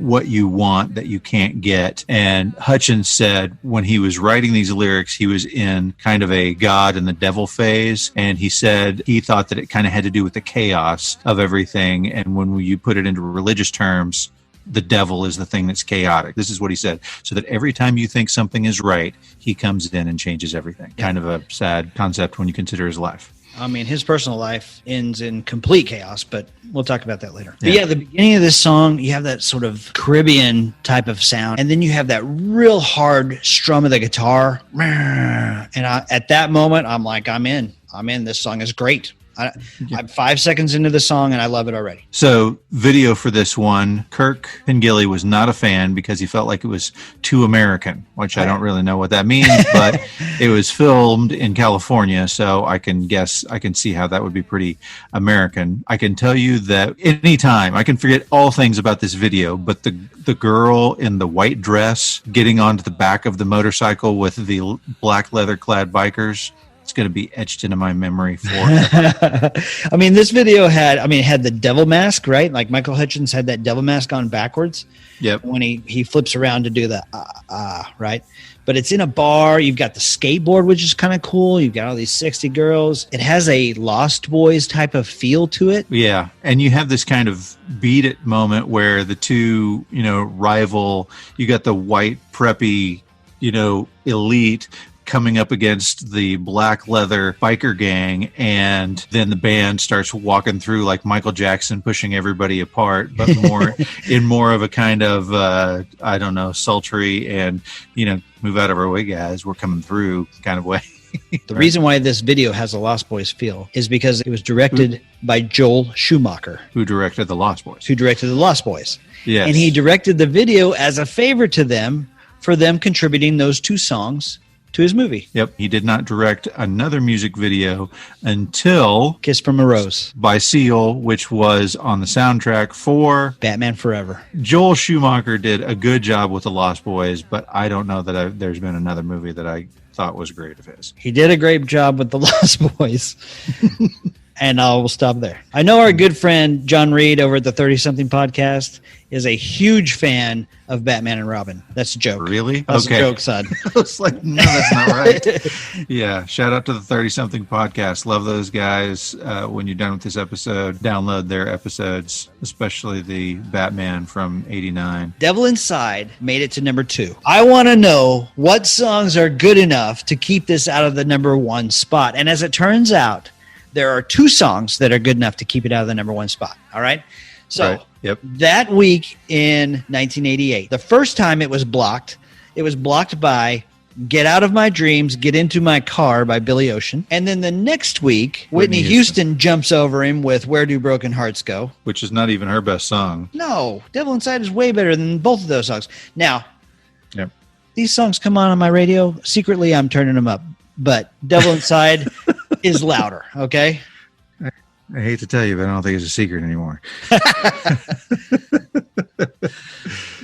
Speaker 2: what you want that you can't get. And Hutchins said when he was writing these lyrics, he was in kind of a God and the devil phase. And he said he thought that it kind of had to do with the chaos of everything. And when you put it into religious terms, the devil is the thing that's chaotic. This is what he said. So that every time you think something is right, he comes in and changes everything. Kind of a sad concept when you consider his life.
Speaker 1: I mean, his personal life ends in complete chaos, but we'll talk about that later. Yeah. But yeah, the beginning of this song, you have that sort of Caribbean type of sound, and then you have that real hard strum of the guitar. And at that moment, I'm like, I'm in. This song is great. I'm 5 seconds into the song and I love it already.
Speaker 2: So video for this one, Kirk Pengilly was not a fan because he felt like it was too American, which I don't really know what that means, but it was filmed in California. So I can see how that would be pretty American. I can tell you that anytime I can forget all things about this video, but the girl in the white dress getting onto the back of the motorcycle with the black leather clad bikers, it's going to be etched into my memory forever.
Speaker 1: I mean, this video had the devil mask, right? Like Michael Hutchins had that devil mask on backwards.
Speaker 2: Yep.
Speaker 1: When he flips around to do the right? But it's in a bar. You've got the skateboard, which is kind of cool. You've got all these sexy girls. It has a Lost Boys type of feel to it.
Speaker 2: Yeah. And you have this kind of beat it moment where the two, rival, you got the white preppy, elite coming up against the black leather biker gang, and then the band starts walking through like Michael Jackson pushing everybody apart, but more of a kind of sultry and move out of our way, guys, we're coming through kind of way.
Speaker 1: The reason why this video has a Lost Boys feel is because it was directed by Joel Schumacher,
Speaker 2: who directed the Lost Boys.
Speaker 1: Yes. And he directed the video as a favor to them for them contributing those two songs to his movie.
Speaker 2: Yep. He did not direct another music video until
Speaker 1: Kiss from a Rose
Speaker 2: by Seal, which was on the soundtrack for
Speaker 1: Batman Forever.
Speaker 2: Joel Schumacher did a good job with the Lost Boys, but I don't know that there's been another movie that I thought was great of his.
Speaker 1: He did a great job with the Lost Boys. And I will stop there. I know our good friend John Reed over at the 30-something podcast is a huge fan of Batman and Robin. That's a joke.
Speaker 2: Really?
Speaker 1: That's a joke, son.
Speaker 2: I was like, no, that's not right. Yeah. Shout out to the 30-something podcast. Love those guys. When you're done with this episode, download their episodes, especially the Batman from '89.
Speaker 1: Devil Inside made it to number 2. I want to know what songs are good enough to keep this out of the number 1 spot. And as it turns out, there are 2 songs that are good enough to keep it out of the number 1 spot. All right. So
Speaker 2: right. Yep.
Speaker 1: That week in 1988, the first time it was blocked by Get Out of My Dreams, Get Into My Car by Billy Ocean. And then the next week, Whitney Houston jumps over him with Where Do Broken Hearts Go?
Speaker 2: Which is not even her best song.
Speaker 1: No, Devil Inside is way better than both of those songs. Now,
Speaker 2: yep.
Speaker 1: These songs come on my radio. Secretly, I'm turning them up. But Devil Inside is louder, okay?
Speaker 2: I hate to tell you, but I don't think it's a secret anymore.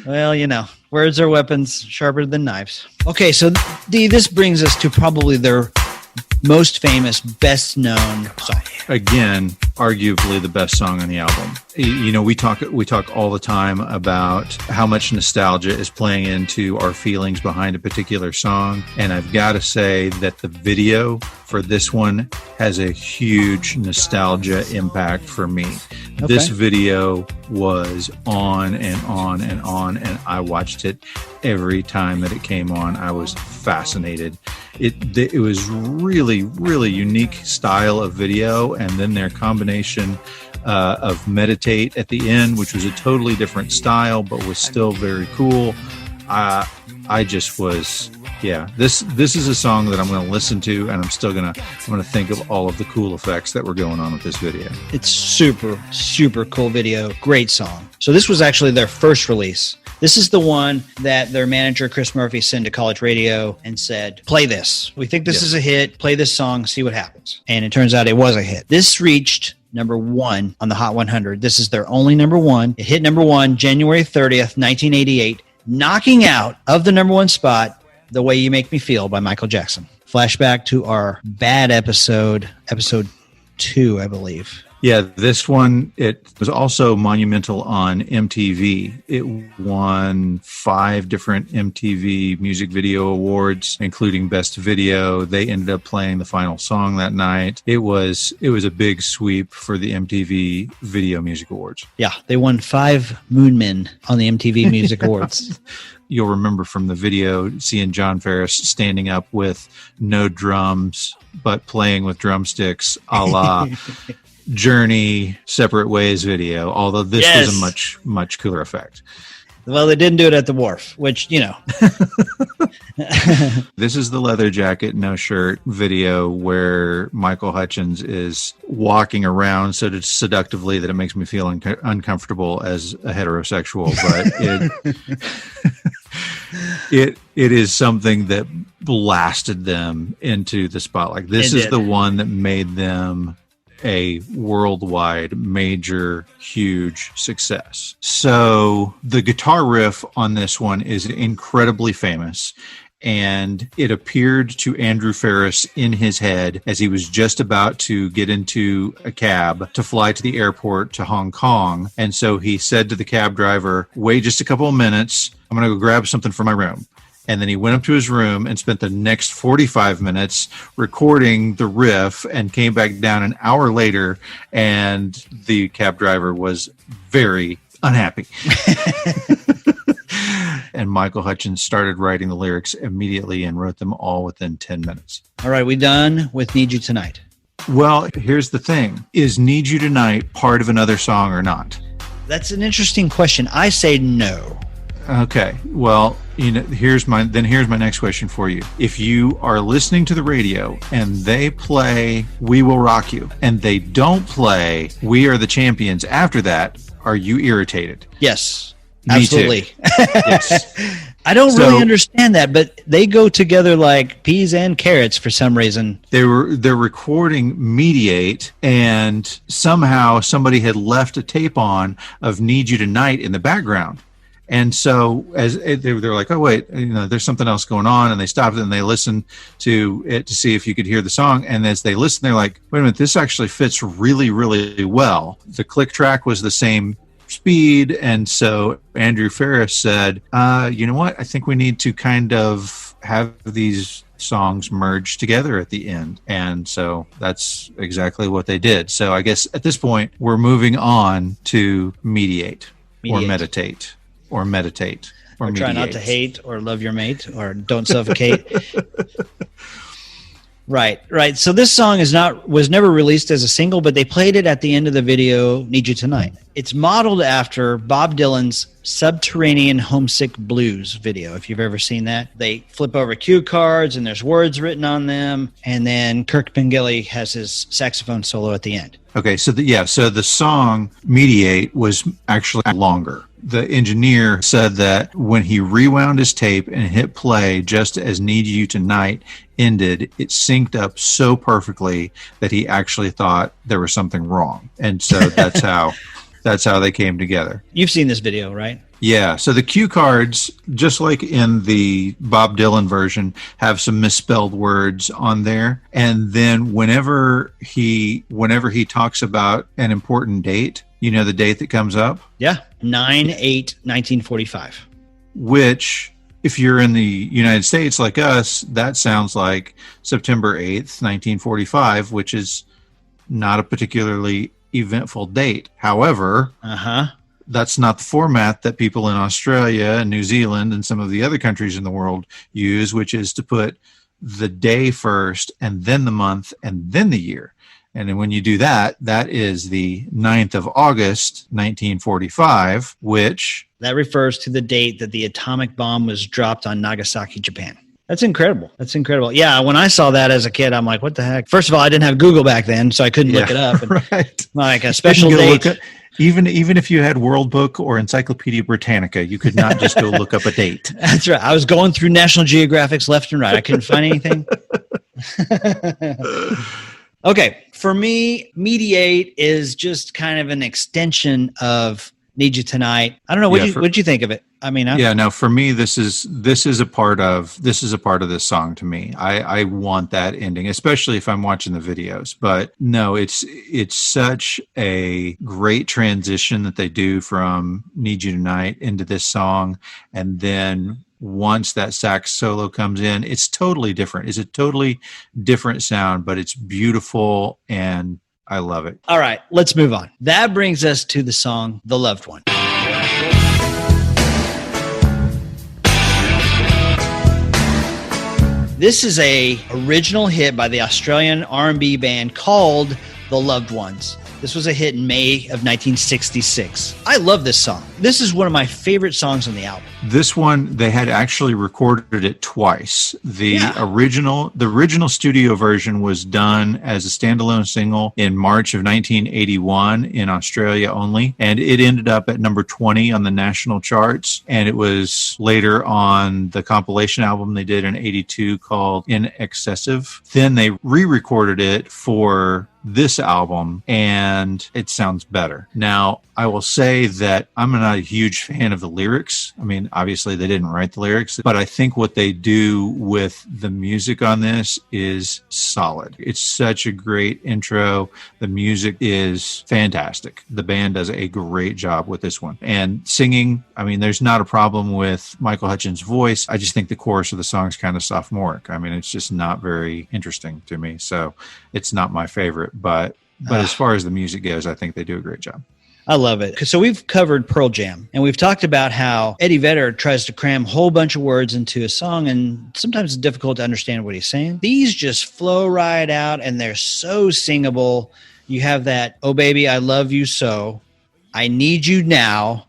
Speaker 1: Well, words are weapons sharper than knives. Okay, so this brings us to probably their most famous, best known song.
Speaker 2: Again, arguably the best song on the album. We talk all the time about how much nostalgia is playing into our feelings behind a particular song. And I've got to say that the video for this one has a huge nostalgia impact for me. Okay. This video was on and on and on, and I watched it every time that it came on. I was fascinated. It was really, really unique style of video, and then their combination of Meditate at the end, which was a totally different style, but was still very cool. I just was, this is a song that I'm going to listen to, and I'm going to think of all of the cool effects that were going on with this video.
Speaker 1: It's super, super cool video. Great song. So this was actually their first release. This is the one that their manager, Chris Murphy, sent to college radio and said, play this. We think this is a hit. Play this song, see what happens. And it turns out it was a hit. This reached number 1 on the Hot 100. This is their only number 1. It hit number 1 January 30th, 1988, knocking out of the number 1 spot The Way You Make Me Feel by Michael Jackson. Flashback to our bad episode 2, I believe.
Speaker 2: Yeah, this one, it was also monumental on MTV. It won 5 different MTV Music Video Awards, including Best Video. They ended up playing the final song that night. It was a big sweep for the MTV Video Music Awards.
Speaker 1: Yeah, they won 5 Moon Men on the MTV Music Awards.
Speaker 2: You'll remember from the video seeing John Ferris standing up with no drums, but playing with drumsticks, a la Journey Separate Ways video, although this was a much, much cooler effect.
Speaker 1: Well, they didn't do it at the Wharf, which, you know.
Speaker 2: This is the leather jacket, no shirt video where Michael Hutchence is walking around so seductively that it makes me feel uncomfortable as a heterosexual, but it is something that blasted them into the spotlight. This is the one that made them a worldwide major, huge success. So the guitar riff on this one is incredibly famous, and it appeared to Andrew Ferris in his head as he was just about to get into a cab to fly to the airport to Hong Kong. And so he said to the cab driver, "Wait just a couple of minutes. I'm going to go grab something from my room." And then he went up to his room and spent the next 45 minutes recording the riff and came back down an hour later, and the cab driver was very unhappy. And Michael Hutchence started writing the lyrics immediately and wrote them all within 10 minutes.
Speaker 1: All right, we done with Need You Tonight?
Speaker 2: Well, here's the thing. Is Need You Tonight part of another song or not?
Speaker 1: That's an interesting question. I say no.
Speaker 2: Okay. Well, here's my next question for you. If you are listening to the radio and they play We Will Rock You and they don't play We Are the Champions after that, are you irritated?
Speaker 1: Yes.
Speaker 2: Me
Speaker 1: absolutely.
Speaker 2: Too. Yes.
Speaker 1: I don't really understand that, but they go together like peas and carrots for some reason.
Speaker 2: They're recording Mediate, and somehow somebody had left a tape on of Need You Tonight in the background. And so as they're like, oh, wait, there's something else going on. And they stopped it and they listened to it to see if you could hear the song. And as they listened, they're like, wait a minute, this actually fits really, really well. The click track was the same speed. And so Andrew Ferris said, you know what? I think we need to kind of have these songs merged together at the end. And so that's exactly what they did. So I guess at this point, we're moving on to mediate. Or meditate. Or meditate. Or
Speaker 1: try not to hate or love your mate or don't suffocate. Right. So this song was never released as a single, but they played it at the end of the video Need You Tonight. It's modeled after Bob Dylan's Subterranean Homesick Blues video, if you've ever seen that. They flip over cue cards and there's words written on them, and then Kirk Pengilly has his saxophone solo at the end.
Speaker 2: Okay, so the song Mediate was actually longer. The engineer said that when he rewound his tape and hit play just as Need You Tonight ended, it synced up so perfectly that he actually thought there was something wrong. And so that's how they came together.
Speaker 1: You've seen this video, right?
Speaker 2: Yeah. So the cue cards, just like in the Bob Dylan version, have some misspelled words on there. And then whenever he talks about an important date, the date that comes up?
Speaker 1: Yeah. 9/8/1945.
Speaker 2: Which, if you're in the United States like us, that sounds like September 8th, 1945, which is not a particularly eventful date. However, that's not the format that people in Australia and New Zealand and some of the other countries in the world use, which is to put the day first and then the month and then the year. And then when you do that, that is the 9th of August, 1945, which...
Speaker 1: That refers to the date that the atomic bomb was dropped on Nagasaki, Japan. That's incredible. Yeah, when I saw that as a kid, I'm like, what the heck? First of all, I didn't have Google back then, so I couldn't look it up. And
Speaker 2: right.
Speaker 1: Like a special date.
Speaker 2: Even if you had World Book or Encyclopedia Britannica, you could not just go look up a date.
Speaker 1: That's right. I was going through National Geographics left and right. I couldn't find anything. Okay, for me, Mediate is just kind of an extension of Need You Tonight. I don't know, what did you think of it? I mean,
Speaker 2: no, for me, this is a part of this song to me. I want that ending, especially if I'm watching the videos. But no, it's such a great transition that they do from Need You Tonight into this song. And then once that sax solo comes in, it's totally different. It's a totally different sound, but it's beautiful and I love it.
Speaker 1: All right, let's move on. That brings us to the song The Loved One. This is a original hit by the Australian R&B band called The Loved Ones. This was a hit in May of 1966. I love this song. This is one of my favorite songs on the album.
Speaker 2: This one, they had actually recorded it twice. The original studio version was done as a standalone single in March of 1981 in Australia only, and it ended up at number 20 on the national charts. And it was later on the compilation album they did in 82 called INXS. Then they re-recorded it for this album, and it sounds better. Now, I will say that I'm not a huge fan of the lyrics. I mean, obviously they didn't write the lyrics, but I think what they do with the music on this is solid. It's such a great intro. The music is fantastic. The band does a great job with this one. And singing, I mean, there's not a problem with Michael Hutchins' voice. I just think the chorus of the song is kind of sophomoric. I mean, it's just not very interesting to me. So it's not my favorite, but as far as the music goes, I think they do a great job.
Speaker 1: I love it. So we've covered Pearl Jam, and we've talked about how Eddie Vedder tries to cram a whole bunch of words into a song, and sometimes it's difficult to understand what he's saying. These just flow right out, and they're so singable. You have that, oh, baby, I love you so. I need you now.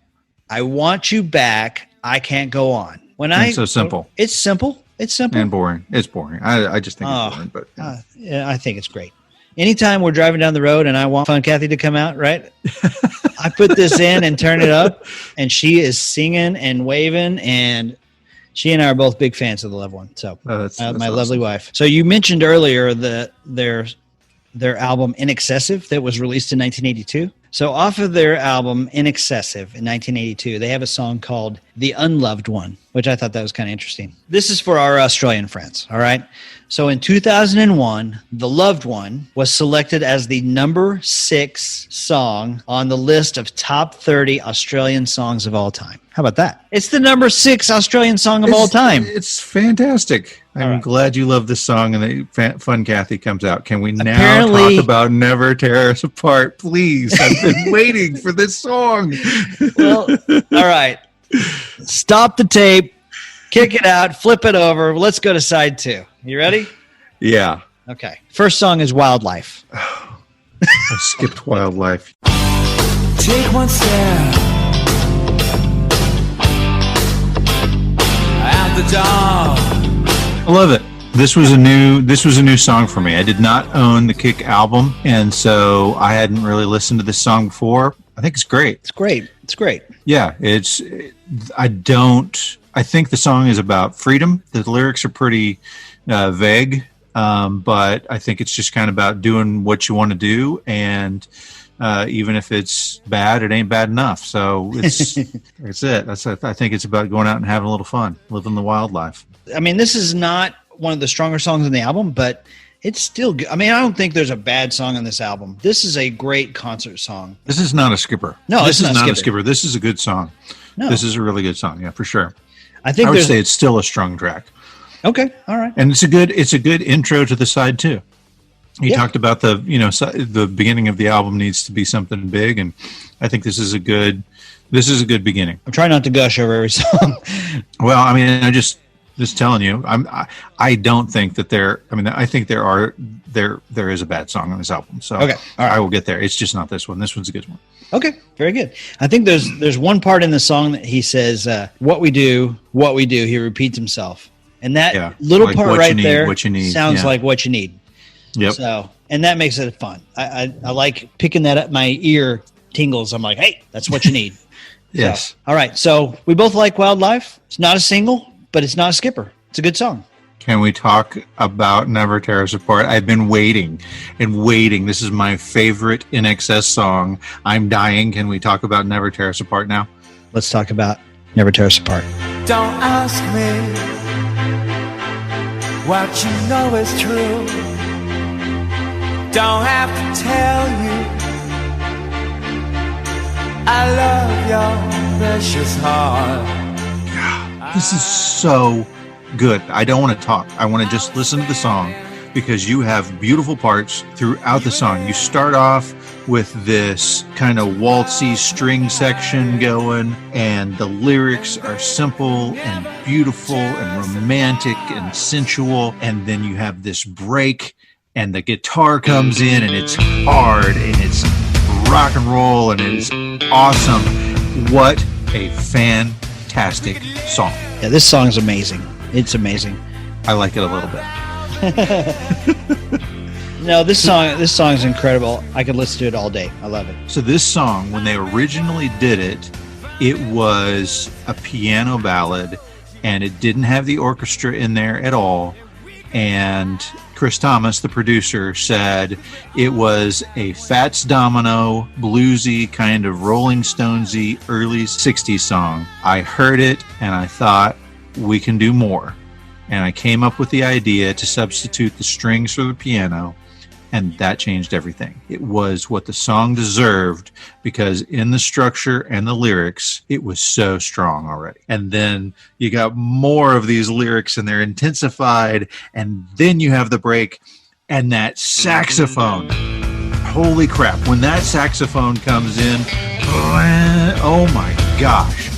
Speaker 1: I want you back. I can't go on.
Speaker 2: It's so simple.
Speaker 1: It's simple. It's simple.
Speaker 2: And boring. It's boring. I just think it's boring. But
Speaker 1: yeah, I think it's great. Anytime we're driving down the road and I want Fun Kathy to come out, right? I put this in and turn it up, and she is singing and waving, and she and I are both big fans of The Loved One. So
Speaker 2: that's
Speaker 1: my
Speaker 2: awesome.
Speaker 1: lovely wife. So you mentioned earlier their album INXS that was released in 1982. So off of their album INXS in 1982, they have a song called The Unloved One, which I thought that was kind of interesting. This is for our Australian friends, all right? So in 2001, The Loved One was selected as the number 6 song on the list of top 30 Australian songs of all time. How about that? It's the number 6 Australian song of all time.
Speaker 2: It's fantastic. I'm glad you love this song, and that Fun Kathy comes out. Can we now talk about Never Tear Us Apart, please? I've been waiting for this song.
Speaker 1: Well, all right. Stop the tape, kick it out, flip it over. Let's go to side 2. You ready?
Speaker 2: Yeah.
Speaker 1: Okay. First song is Wildlife.
Speaker 2: I skipped Wildlife.
Speaker 4: Take one step out the door.
Speaker 2: I love it. This was a new song for me. I did not own the Kick album, and so I hadn't really listened to this song before. I think it's great.
Speaker 1: It's great. It's great.
Speaker 2: Yeah, I think the song is about freedom. The lyrics are pretty vague, but I think it's just kind of about doing what you want to do, and even if it's bad, it ain't bad enough. So that's it. I think it's about going out and having a little fun, living the wildlife.
Speaker 1: I mean, this is not one of the stronger songs on the album, but it's still good. I mean, I don't think there's a bad song on this album. This is a great concert song.
Speaker 2: This is not a skipper.
Speaker 1: No,
Speaker 2: this is not a skipper. This is a good song.
Speaker 1: No.
Speaker 2: This is a really good song. Yeah, for sure.
Speaker 1: I
Speaker 2: would say it's still a strong track.
Speaker 1: Okay. All right.
Speaker 2: And it's a good intro to the side too. You talked about the beginning of the album needs to be something big, and I think this is a good beginning.
Speaker 1: I'm trying not to gush over every song.
Speaker 2: Well, I mean, just telling you, I don't think that I think there is a bad song on this album. So
Speaker 1: okay. All right.
Speaker 2: I will get there. It's just not this one. This one's a good one.
Speaker 1: Okay. Very good. I think there's one part in the song that he says, what we do, he repeats himself. And that little
Speaker 2: like
Speaker 1: part right there
Speaker 2: sounds
Speaker 1: like what you need.
Speaker 2: Yep.
Speaker 1: So, and that makes it fun. I like picking that up. My ear tingles. I'm like, hey, that's what you need.
Speaker 2: Yes.
Speaker 1: So, all right. So we both like Wildlife. It's not a single, but it's not a skipper. It's a good song.
Speaker 2: Can we talk about Never Tear Us Apart? I've been waiting and waiting. This is my favorite INXS song. I'm dying. Can we talk about Never Tear Us Apart now?
Speaker 1: Let's talk about Never Tear Us Apart.
Speaker 4: Don't ask me what you know is true. Don't have to tell you I love your precious heart.
Speaker 2: This is so good. I don't want to talk. I want to just listen to the song because you have beautiful parts throughout the song. You start off with this kind of waltzy string section going, and the lyrics are simple and beautiful and romantic and sensual. And then you have this break, and the guitar comes in, and it's hard, and it's rock and roll, and it is awesome. What a fantastic song.
Speaker 1: Yeah, this song's amazing. It's amazing.
Speaker 2: I like it a little bit.
Speaker 1: No, this song's incredible. I could listen to it all day. I love it.
Speaker 2: So this song, when they originally did it, it was a piano ballad, and it didn't have the orchestra in there at all. And Chris Thomas, the producer, said it was a Fats Domino, bluesy, kind of Rolling Stonesy, early 60s song. I heard it, and I thought, we can do more. And I came up with the idea to substitute the strings for the piano, and that changed everything. It was what the song deserved because in the structure and the lyrics, it was so strong already. And then you got more of these lyrics and they're intensified, and then you have the break and that saxophone. Holy crap. When that saxophone comes in, oh my gosh.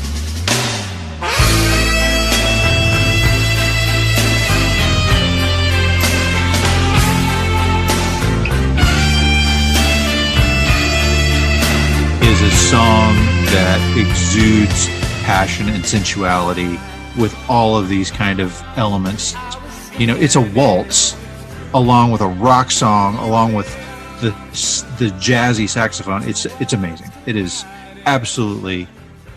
Speaker 2: Is a song that exudes passion and sensuality with all of these kind of elements. You know, it's a waltz along with a rock song, along with the jazzy saxophone. It's amazing. It is absolutely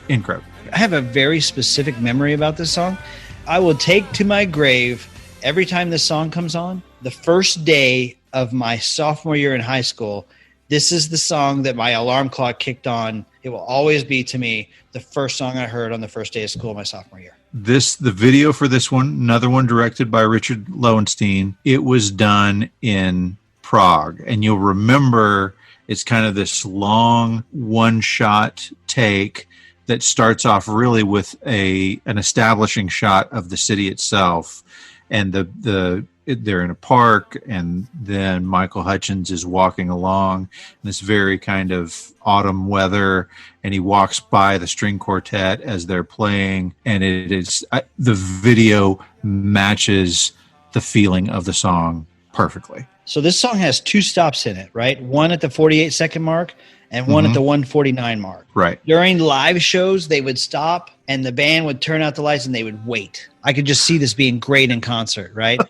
Speaker 2: incredible.
Speaker 1: I have a very specific memory about this song. I will take to my grave every time this song comes on. The first day of my sophomore year in high school, this is the song that my alarm clock kicked on. It will always be, to me, the first song I heard on the first day of school my sophomore year.
Speaker 2: The video for this one, another one directed by Richard Lowenstein, it was done in Prague. And you'll remember it's kind of this long one-shot take that starts off really with an establishing shot of the city itself. And they're in a park, and then Michael Hutchence is walking along in this very kind of autumn weather, and he walks by the string quartet as they're playing, and the video matches the feeling of the song perfectly.
Speaker 1: So this song has two stops in it, right? One at the 48-second mark and one at the 149 mark.
Speaker 2: Right.
Speaker 1: During live shows, they would stop and the band would turn out the lights and they would wait. I could just see this being great in concert, right?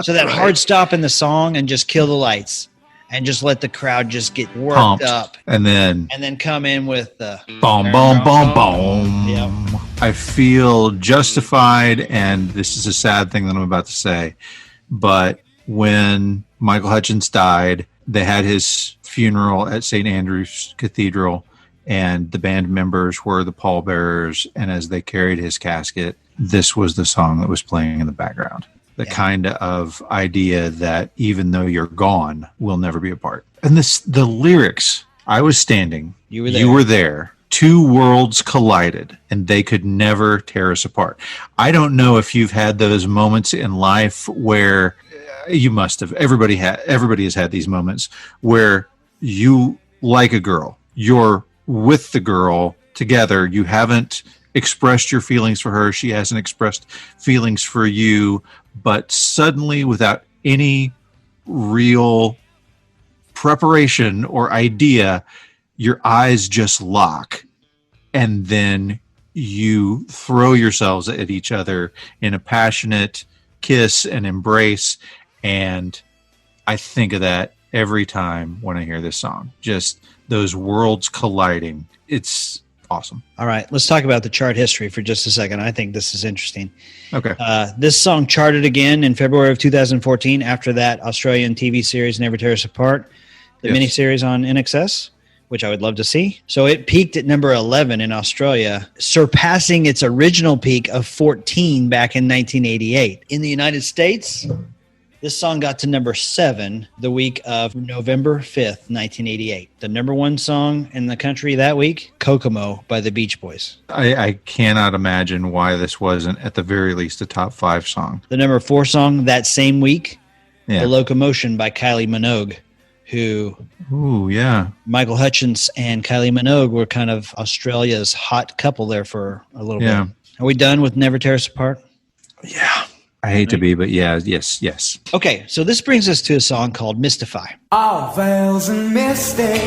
Speaker 1: So that hard stop in the song and just kill the lights and just let the crowd just get worked
Speaker 2: Pumped
Speaker 1: up.
Speaker 2: And then
Speaker 1: come in with the
Speaker 2: boom, boom, boom, boom.
Speaker 1: Yep.
Speaker 2: I feel justified, and this is a sad thing that I'm about to say, but when Michael Hutchence died, they had his funeral at St. Andrew's Cathedral, and the band members were the pallbearers, and as they carried his casket, this was the song that was playing in the background. The kind of idea that even though you're gone, we'll never be apart. And the lyrics, I was standing, you were there. Two worlds collided, and they could never tear us apart. I don't know if you've had those moments in life where you must have. Everybody has had these moments where you like a girl, you're with the girl together, you haven't expressed your feelings for her, she hasn't expressed feelings for you, but suddenly, without any real preparation or idea, your eyes just lock, and then you throw yourselves at each other in a passionate kiss and embrace. And I think of that every time when I hear this song. Just those worlds colliding. It's awesome.
Speaker 1: All right, let's talk about the chart history for just a second. I think this is interesting.
Speaker 2: Okay.
Speaker 1: This song charted again in February of 2014 after that Australian TV series Never Tear Us Apart, the miniseries on INXS, which I would love to see. So it peaked at number 11 in Australia, surpassing its original peak of 14 back in 1988. In the United States, this song got to number 7 the week of November 5th, 1988. The number 1 song in the country that week, Kokomo by the Beach Boys.
Speaker 2: I cannot imagine why this wasn't at the very least a top 5 song.
Speaker 1: The number 4 song that same week,
Speaker 2: Yeah.
Speaker 1: The Locomotion by Kylie Minogue, who
Speaker 2: Ooh, yeah.
Speaker 1: Michael Hutchence and Kylie Minogue were kind of Australia's hot couple there for a little
Speaker 2: Yeah.
Speaker 1: bit. Are we done with Never Tear Us Apart?
Speaker 2: Yeah. I hate to be, but yeah, yes.
Speaker 1: Okay, so this brings us to a song called Mystify.
Speaker 4: All veils and misty,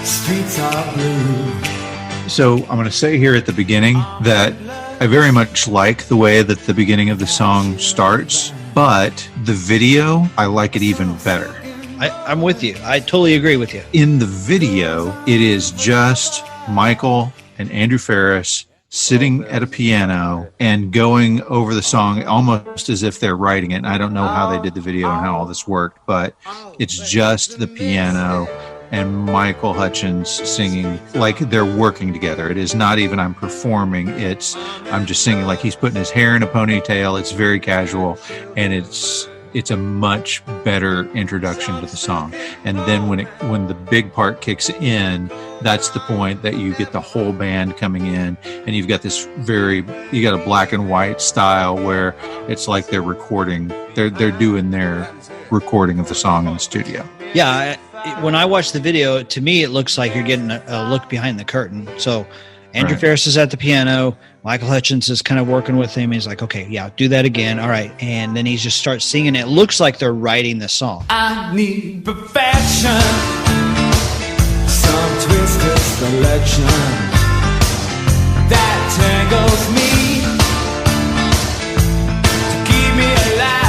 Speaker 4: streets are blue.
Speaker 2: So I'm going to say here at the beginning that I very much like the way that the beginning of the song starts, but the video, I like it even better.
Speaker 1: I'm with you. I totally agree with you.
Speaker 2: In the video, it is just Michael and Andrew Ferris sitting at a piano and going over the song almost as if they're writing it. And I don't know how they did the video and how all this worked, but it's just the piano and Michael Hutchence singing like they're working together. It is not even I'm performing. I'm just singing like he's putting his hair in a ponytail. It's very casual, and it's a much better introduction to the song. And then when the big part kicks in, that's the point that you get the whole band coming in, and you've got you got a black and white style where it's like they're recording, they're doing their recording of the song in the studio.
Speaker 1: Yeah, when I watch the video, to me, it looks like you're getting a look behind the curtain. So Andrew
Speaker 2: Right.
Speaker 1: Ferris is at the piano. Michael Hutchence is kind of working with him. He's like, okay, yeah, do that again. All right. And then he just starts singing. It looks like they're writing the song.
Speaker 4: I need perfection, some twisted selection that tangles me to keep me alive.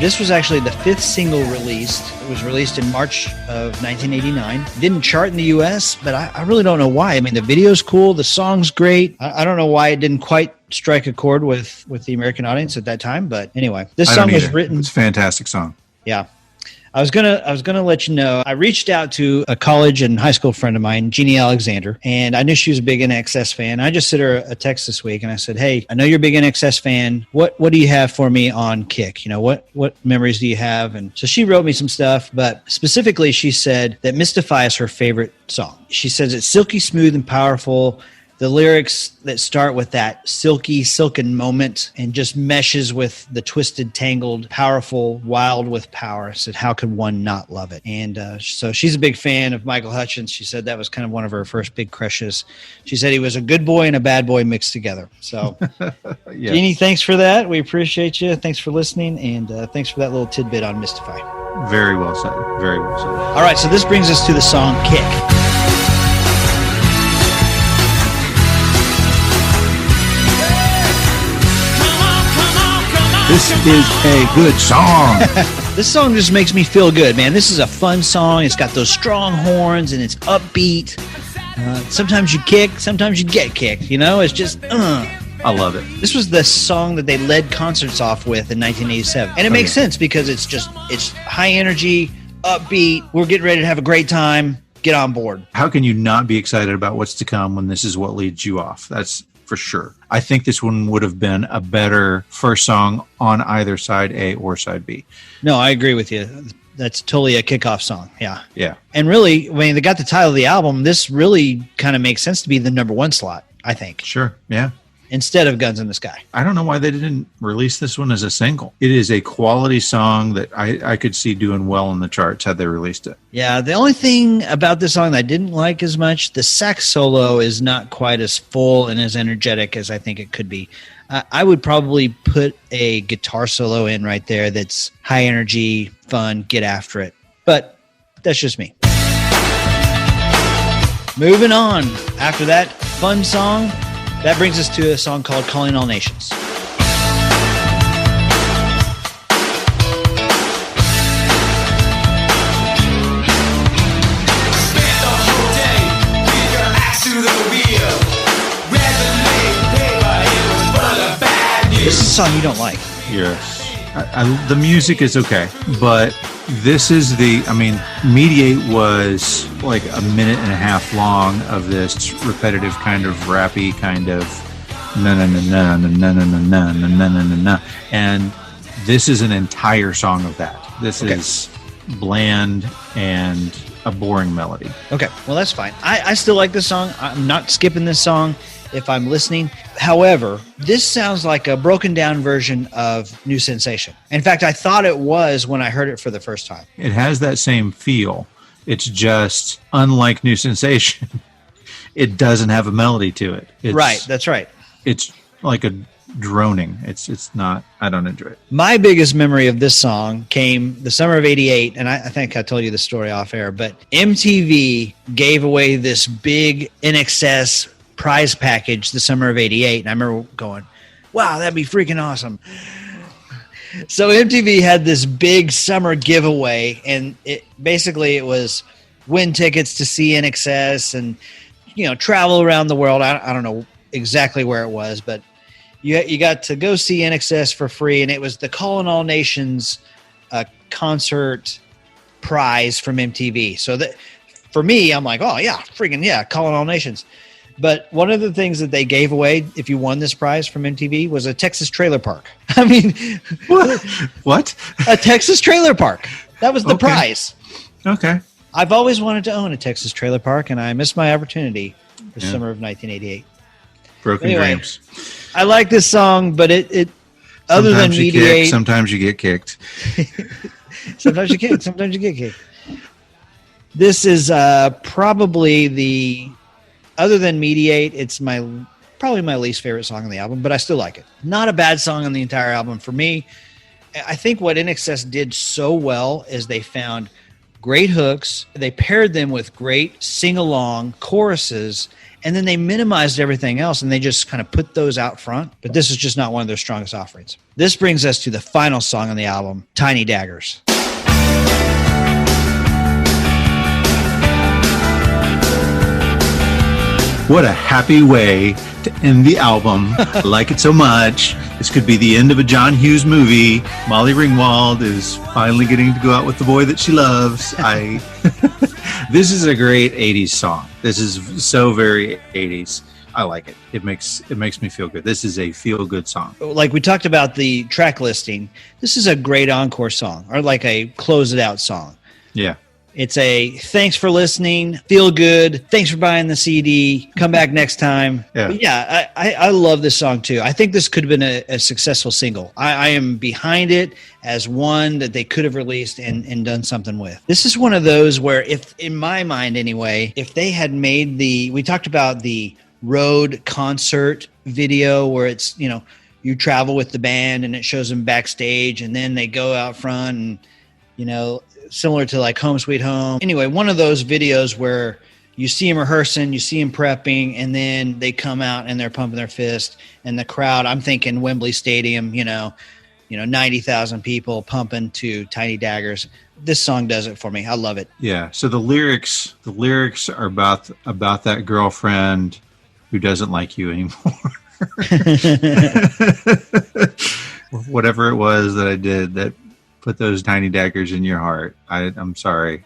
Speaker 1: This was actually the 5th single released. It was released in March of 1989. Didn't chart in the U.S., but I really don't know why. I mean, the video's cool. The song's great. I don't know why it didn't quite strike a chord with the American audience at that time. But anyway, this song was written.
Speaker 2: It's a fantastic song.
Speaker 1: Yeah. I was gonna let you know, I reached out to a college and high school friend of mine, Jeannie Alexander, and I knew she was a big INXS fan. I just sent her a text this week and I said, hey, I know you're a big INXS fan. What do you have for me on Kick? You know, what memories do you have? And so she wrote me some stuff, but specifically she said that Mystify is her favorite song. She says it's silky smooth and powerful. The lyrics that start with that silken moment and just meshes with the twisted, tangled, powerful, wild with power. Said, how could one not love it? And so she's a big fan of Michael Hutchence. She said that was kind of one of her first big crushes. She said he was a good boy and a bad boy mixed together. So,
Speaker 2: Yes.
Speaker 1: Jeannie, thanks for that. We appreciate you. Thanks for listening. And thanks for that little tidbit on Mystify.
Speaker 2: Very well said. Very well said.
Speaker 1: All right, so this brings us to the song Kick.
Speaker 2: This is a good song.
Speaker 1: This song just makes me feel good, man. This is a fun song. It's got those strong horns and it's upbeat. Sometimes you kick, sometimes you get kicked. You know, it's just,
Speaker 2: I love it.
Speaker 1: This was the song that they led concerts off with in 1987. And it makes sense because it's high energy, upbeat. We're getting ready to have a great time. Get on board.
Speaker 2: How can you not be excited about what's to come when this is what leads you off? That's for sure. I think this one would have been a better first song on either side A or side B.
Speaker 1: No, I agree with you. That's totally a kickoff song. Yeah.
Speaker 2: Yeah.
Speaker 1: And really, when they got the title of the album, this really kind of makes sense to be the number 1 slot, I think,
Speaker 2: Sure. Yeah.
Speaker 1: instead of Guns in the Sky.
Speaker 2: I don't know why they didn't release this one as a single. It is a quality song that I could see doing well in the charts had they released it.
Speaker 1: Yeah, the only thing about this song that I didn't like as much, the sax solo is not quite as full and as energetic as I think it could be. I would probably put a guitar solo in right there that's high energy, fun, get after it. But that's just me. Moving on. After that fun song, that brings us to a song called Calling All Nations.
Speaker 4: Spend the whole day with your axe to the wheel. Read the late paper, it was full of bad news.
Speaker 1: This is a song you don't like.
Speaker 2: Yes. The music is okay, but This is Mediate was like a minute and a half long of this repetitive kind of rappy kind of na na na na na na na na na na na na, and this is an entire song of that. This is bland and a boring melody.
Speaker 1: Okay, well, that's fine. I still like this song. I'm not skipping this song if I'm listening. However, this sounds like a broken down version of New Sensation. In fact, I thought it was when I heard it for the first time.
Speaker 2: It has that same feel. It's just unlike New Sensation. It doesn't have a melody to it.
Speaker 1: Right, that's right.
Speaker 2: It's like a droning. It's not, I don't enjoy it.
Speaker 1: My biggest memory of this song came the summer of '88, and I think I told you the story off air, but MTV gave away this big INXS prize package the summer of '88, and I remember going, wow, that'd be freaking awesome. So MTV had this big summer giveaway, and it was win tickets to see INXS and, travel around the world. I don't know exactly where it was, but you got to go see INXS for free, and it was the Calling All Nations concert prize from MTV. So that for me, I'm like, oh yeah, freaking yeah, Calling All Nations. But one of the things that they gave away if you won this prize from MTV was a Texas trailer park. I mean,
Speaker 2: what?
Speaker 1: A Texas trailer park. That was the prize.
Speaker 2: Okay.
Speaker 1: I've always wanted to own a Texas trailer park, and I missed my opportunity the summer of 1988.
Speaker 2: Broken dreams.
Speaker 1: I like this song, but it other than Mediate,
Speaker 2: sometimes you get kicked.
Speaker 1: Sometimes you get kicked. This is probably other than Mediate, it's probably my least favorite song on the album, but I still like it. Not a bad song on the entire album for me. I think what INXS did so well is they found great hooks, they paired them with great sing-along choruses, and then they minimized everything else, and they just kind of put those out front. But this is just not one of their strongest offerings. This brings us to the final song on the album, Tiny Daggers.
Speaker 2: What a happy way to end the album. I like it so much. This could be the end of a John Hughes movie. Molly Ringwald is finally getting to go out with the boy that she loves. This is a great 80s song. This is so very 80s. I like it. It makes me feel good. This is a feel-good song.
Speaker 1: Like we talked about the track listing, this is a great encore song, or like a close-it-out song.
Speaker 2: Yeah.
Speaker 1: It's a thanks for listening, feel good, thanks for buying the CD, come back next time.
Speaker 2: Yeah,
Speaker 1: but yeah, I love this song too. I think this could have been a successful single. I am behind it as one that they could have released and done something with. This is one of those where, if in my mind anyway, if they had made we talked about the road concert video where it's, you travel with the band and it shows them backstage and then they go out front and, similar to like Home Sweet Home. Anyway, one of those videos where you see them rehearsing, you see them prepping, and then they come out and they're pumping their fist, and the crowd, I'm thinking Wembley Stadium, 90,000 people pumping to Tiny Daggers. This song does it for me. I love it.
Speaker 2: Yeah. So the lyrics are about that girlfriend who doesn't like you anymore. Whatever it was that I did that put those tiny daggers in your heart. I'm sorry,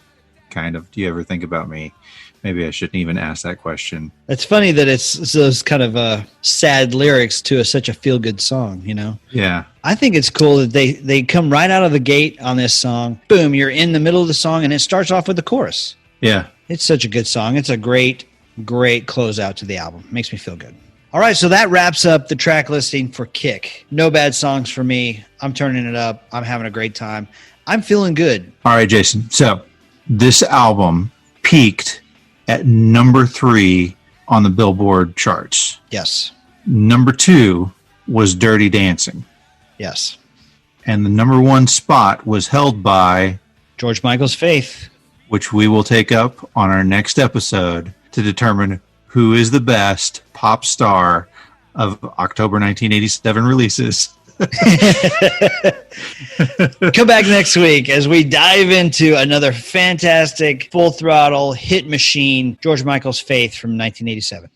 Speaker 2: kind of. Do you ever think about me? Maybe I shouldn't even ask that question.
Speaker 1: It's funny that it's those kind of sad lyrics to such a feel-good song,
Speaker 2: Yeah.
Speaker 1: I think it's cool that they come right out of the gate on this song. Boom, you're in the middle of the song, and it starts off with the chorus.
Speaker 2: Yeah.
Speaker 1: It's such a good song. It's a great, great closeout to the album. Makes me feel good. All right, so that wraps up the track listing for Kick. No bad songs for me. I'm turning it up. I'm having a great time. I'm feeling good.
Speaker 2: All right, Jason. So this album peaked at number 3 on the Billboard charts.
Speaker 1: Yes.
Speaker 2: Number 2 was Dirty Dancing.
Speaker 1: Yes.
Speaker 2: And the number 1 spot was held by
Speaker 1: George Michael's Faith,
Speaker 2: which we will take up on our next episode to determine who is the best pop star of October 1987 releases.
Speaker 1: Come back next week as we dive into another fantastic full throttle hit machine, George Michael's Faith from 1987.